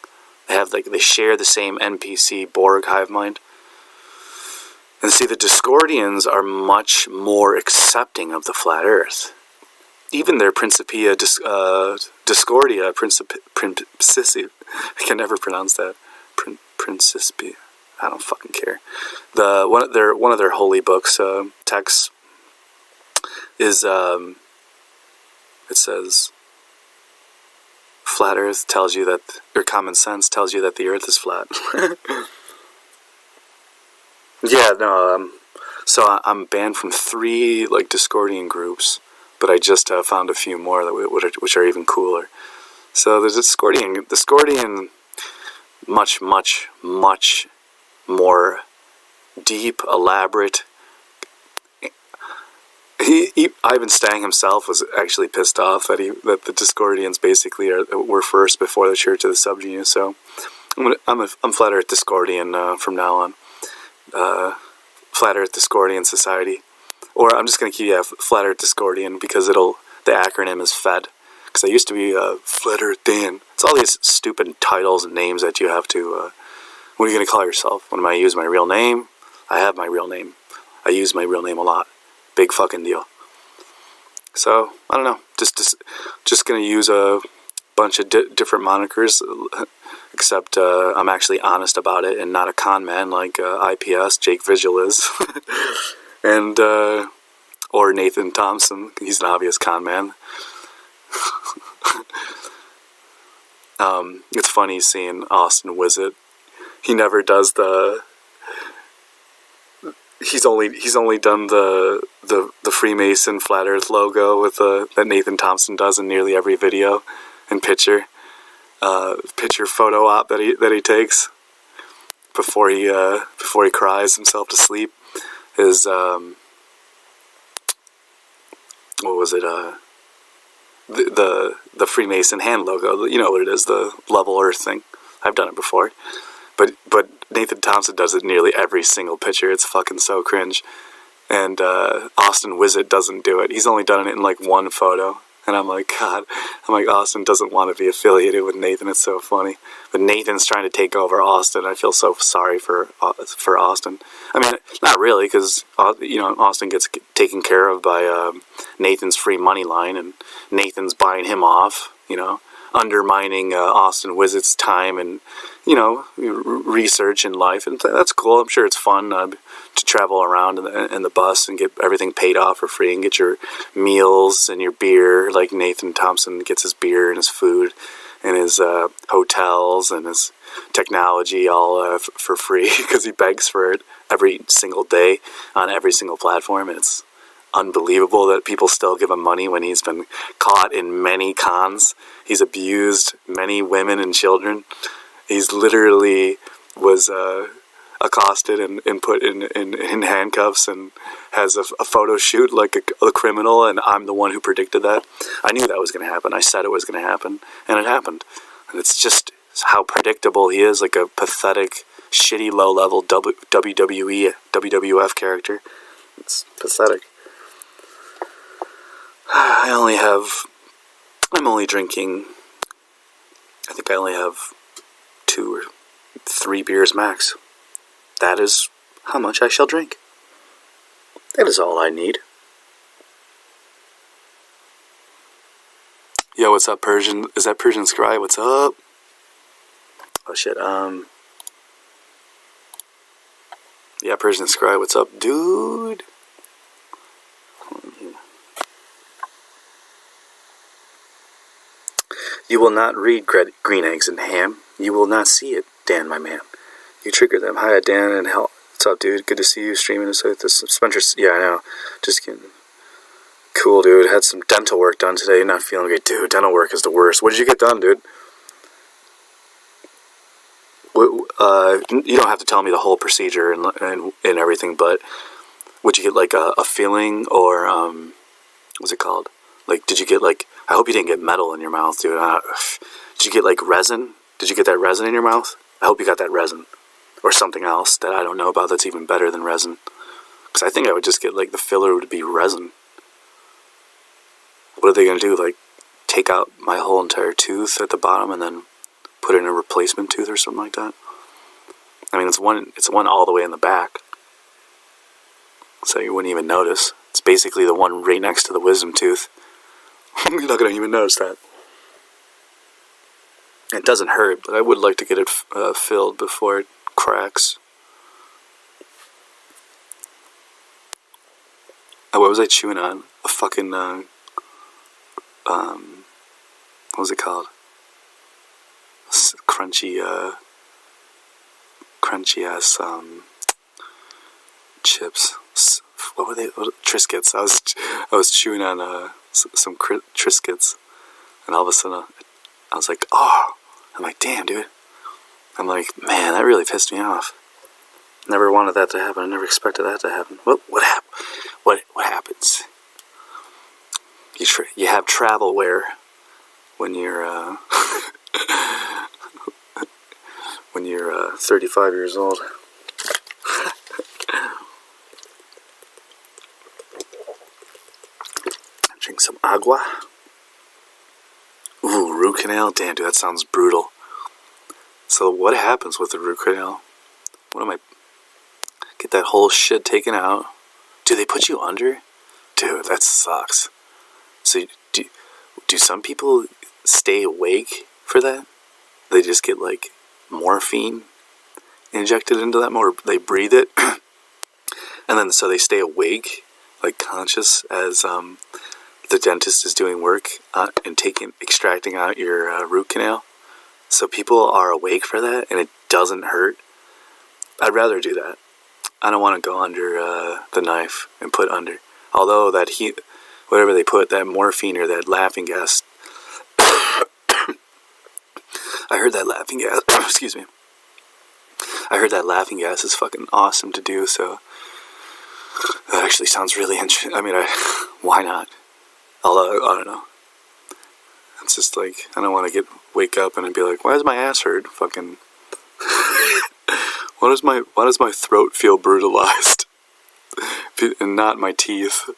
They share the same NPC Borg hive mind. And see, the Discordians are much more accepting of the flat Earth. Even their Principia Discordia, Principi, I can never pronounce that. Principi, I don't fucking care. One of their holy books, texts, is it says, flat Earth tells you that, or common sense tells you that the Earth is flat. Yeah, no. So I'm banned from 3 like Discordian groups. But I just found a few more which are even cooler. So there's Discordian, much, much, much more deep, elaborate. Ivan Stang himself was actually pissed off that the Discordians basically were first before the Church of the Subgenius. So I'm Flat Earth Discordian from now on. Flat Earth Discordian Society. Or I'm just going to keep Flat Earth Discordian because the acronym is FED. Because I used to be Flat Earth Dan. It's all these stupid titles and names that you have to... what are you going to call yourself? When am I use my real name? I have my real name. I use my real name a lot. Big fucking deal. So, I don't know. Just going to use a bunch of different monikers. Except I'm actually honest about it and not a con man like IPS, Jake Vigil is. And, or Nathan Thompson, he's an obvious con man. It's funny seeing Austin Wizzet. He never does he's only done the Freemason Flat Earth logo with that Nathan Thompson does in nearly every video and picture photo op that he takes before he cries himself to sleep. Is what was it? The Freemason hand logo. You know what it is, the level Earth thing. I've done it before, but Nathan Thompson does it nearly every single picture. It's fucking so cringe. And Austin Wizard doesn't do it. He's only done it in like one photo. And I'm like, God, Austin doesn't want to be affiliated with Nathan. It's so funny. But Nathan's trying to take over Austin. I feel so sorry for Austin. I mean, not really, because Austin gets taken care of by Nathan's free money line, and Nathan's buying him off. Undermining Austin Wizard's time and research in life, and that's cool. I'm sure it's fun to travel around in the bus and get everything paid off for free and get your meals and your beer, like Nathan Thompson gets his beer and his food and his hotels and his technology all for free because he begs for it every single day on every single platform. And it's unbelievable that people still give him money when he's been caught in many cons. He's abused many women and children. He's literally was accosted and put in handcuffs and has a photo shoot like a criminal, and I'm the one who predicted that. I knew that was going to happen. I said it was going to happen, and it happened. And it's just how predictable he is, like a pathetic, shitty, low-level WWE, WWF character. It's pathetic. I'm only drinking, I think I only have 2 or 3 beers max. That is how much I shall drink. That is all I need. Yo, what's up, Persian? Is that Persian Scry? What's up? Oh, shit, yeah, Persian Scry, what's up, dude? You will not read Green Eggs and Ham. You will not see it, Dan, my man. You trigger them. Hi, Dan, and hell. What's up, dude? Good to see you streaming this with this Spencer. Yeah, I know. Just kidding. Cool, dude. Had some dental work done today. Not feeling great. Dude, dental work is the worst. What did you get done, dude? You don't have to tell me the whole procedure and everything, but would you get like a filling or what's it called? Like, did you get like? I hope you didn't get metal in your mouth, dude. Did you get like resin? Did you get that resin in your mouth? I hope you got that resin or something else that I don't know about that's even better than resin. Because I think I would just get like the filler would be resin. What are they gonna do? Like take out my whole entire tooth at the bottom and then put in a replacement tooth or something like that? I mean, it's one all the way in the back, so you wouldn't even notice. It's basically the one right next to the wisdom tooth. You're not gonna even notice that. It doesn't hurt, but I would like to get it filled before it cracks. Oh, what was I chewing on? A fucking what was it called? Crunchy ass chips. What were they? Triscuits. I was chewing on some Triscuits, and all of a sudden I was like, oh. I'm like, damn, dude. I'm like, man, that really pissed me off. Never wanted that to happen. I never expected that to happen. What happened? What happens? You have travel wear when you're 35 years old. Drink some agua. Ooh, root canal? Damn, dude, that sounds brutal. So what happens with the root canal? Get that whole shit taken out? Do they put you under? Dude, that sucks. So do some people stay awake for that? They just get like morphine injected into them, or they breathe it, and then so they stay awake, like conscious as the dentist is doing work and extracting out your root canal. So people are awake for that, and it doesn't hurt. I'd rather do that. I don't want to go under the knife and put under. Although that whatever they put, that morphine or that laughing gas, I heard that laughing gas, excuse me, I heard that laughing gas is fucking awesome to do, so that actually sounds really interesting. I mean, why not? Although, I don't know. It's just like, I don't want to wake up and be like, why does my ass hurt? Fucking, why does my throat feel brutalized? And not my teeth.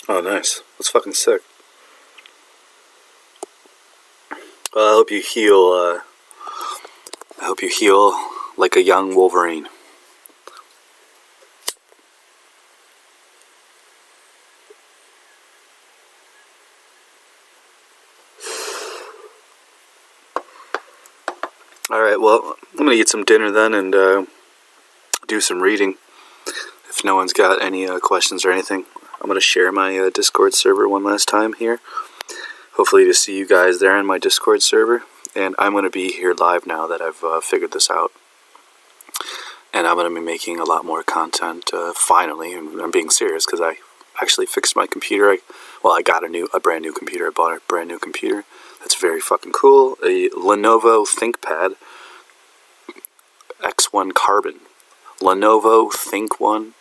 Oh, nice. That's fucking sick. Well, I hope you heal like a young Wolverine. Alright, well, I'm gonna eat some dinner then and do some reading. If no one's got any questions or anything, I'm gonna share my Discord server one last time here. Hopefully to see you guys there in my Discord server. And I'm gonna be here live now that I've figured this out. And I'm gonna be making a lot more content finally. And I'm being serious because I actually fixed my computer. I got a brand new computer. I bought a brand new computer. That's very fucking cool. A Lenovo ThinkPad X1 Carbon. Lenovo ThinkPad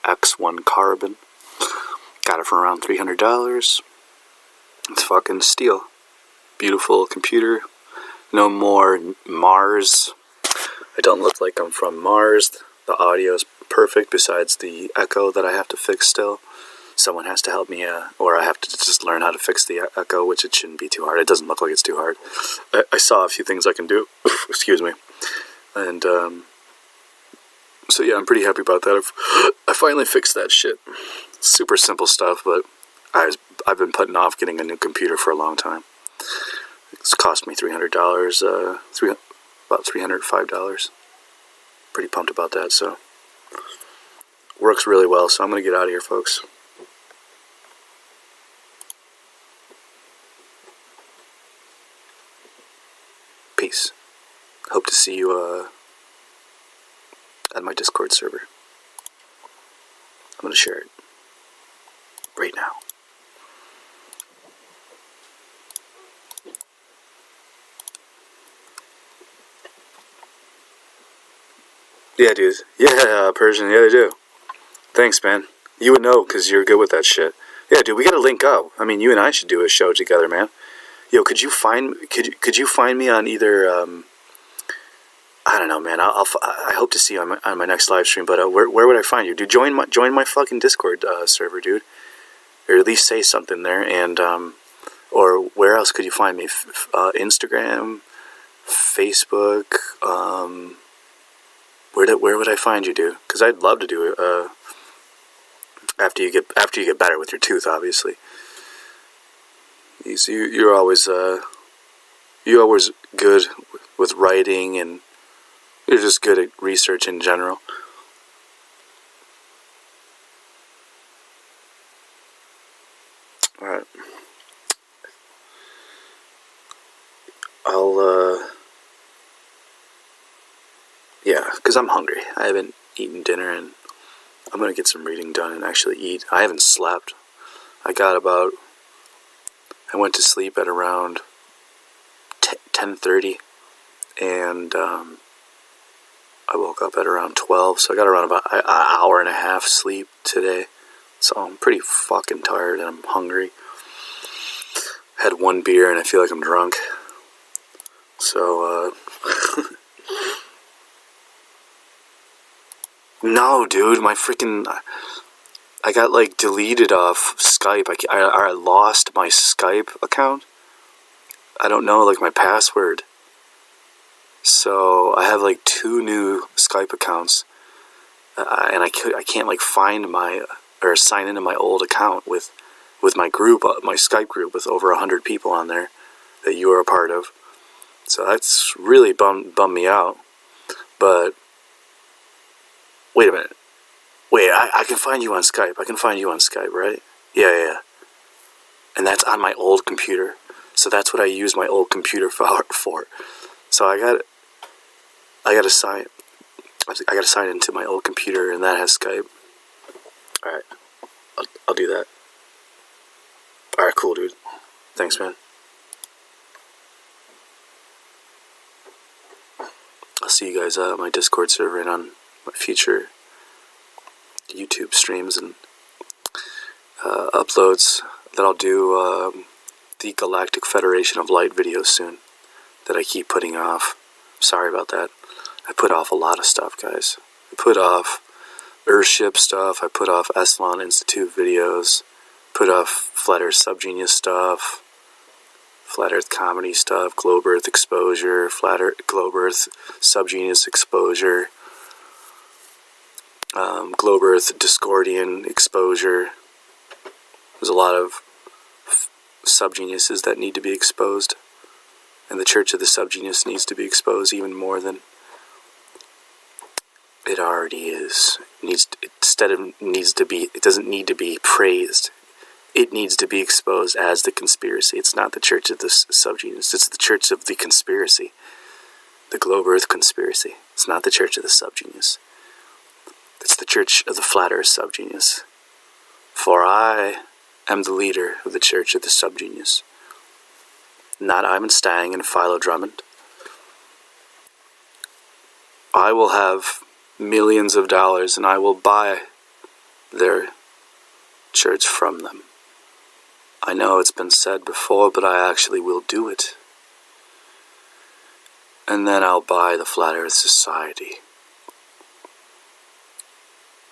X1 Carbon. Got it for around $300. It's fucking steel. Beautiful computer. No more Mars. I don't look like I'm from Mars. The audio is perfect besides the echo that I have to fix still. Someone has to help me, or I have to just learn how to fix the echo, which it shouldn't be too hard. It doesn't look like it's too hard. I saw a few things I can do. Excuse me. And, so yeah, I'm pretty happy about that. I finally fixed that shit. Super simple stuff, but I've been putting off getting a new computer for a long time. It's cost me $300, about $305. Pretty pumped about that, so. Works really well, so I'm going to get out of here, folks. Peace. Hope to see you at my Discord server. I'm going to share it right now. Yeah, dude. Yeah, Persian. Yeah, they do. Thanks, man. You would know because you're good with that shit. Yeah, dude. We gotta link up. I mean, you and I should do a show together, man. Yo, could you find me on either? I don't know, man. I hope to see you on my next live stream. But where would I find you, dude? Join my fucking Discord server, dude. Or at least say something there. And or where else could you find me? Instagram, Facebook. Where would I find you, dude? Because I'd love to do it. After you get better with your tooth, obviously. You're always good with writing, and you're just good at research in general. All right. Yeah, because I'm hungry. I haven't eaten dinner, and I'm going to get some reading done and actually eat. I haven't slept. I went to sleep at around 10:30, and I woke up at around 12, so I got around about an hour and a half sleep today. So I'm pretty fucking tired, and I'm hungry. Had one beer, and I feel like I'm drunk. So, no, dude, I got, like, deleted off Skype. I lost my Skype account. I don't know, like, my password. So, I have, like, 2 new Skype accounts. And I can't, like, find or sign into my old account with with my group, my Skype group with over 100 people on there that you are a part of. So that's really bummed me out. But wait a minute. Wait, I can find you on Skype. I can find you on Skype, right? Yeah. And that's on my old computer. So that's what I use my old computer for. So I gotta sign into my old computer, and that has Skype. All right, I'll do that. All right, cool, dude. Thanks, man. I'll see you guys on my Discord server and on my future YouTube streams and uploads that I'll do the Galactic Federation of Light videos soon that I keep putting off. Sorry about that. I put off a lot of stuff, guys. I put off Earthship stuff. I put off Eslan Institute videos. Put off Flat Earth Subgenius stuff. Flat Earth comedy stuff. Globe Earth exposure. Globe Earth Subgenius exposure. Globe Earth Discordian exposure. There's a lot of subgeniuses that need to be exposed. And the Church of the Subgenius needs to be exposed even more than it already is. It doesn't need to be praised. It needs to be exposed as the conspiracy. It's not the Church of the Subgenius. It's the Church of the conspiracy. The Globe Earth conspiracy. It's not the Church of the Subgenius. It's the Church of the Flat Earth Subgenius. For I am the leader of the Church of the Subgenius. Not Ivan Stang and Philo Drummond. I will have millions of dollars and I will buy their church from them. I know it's been said before, but I actually will do it. And then I'll buy the Flat Earth Society.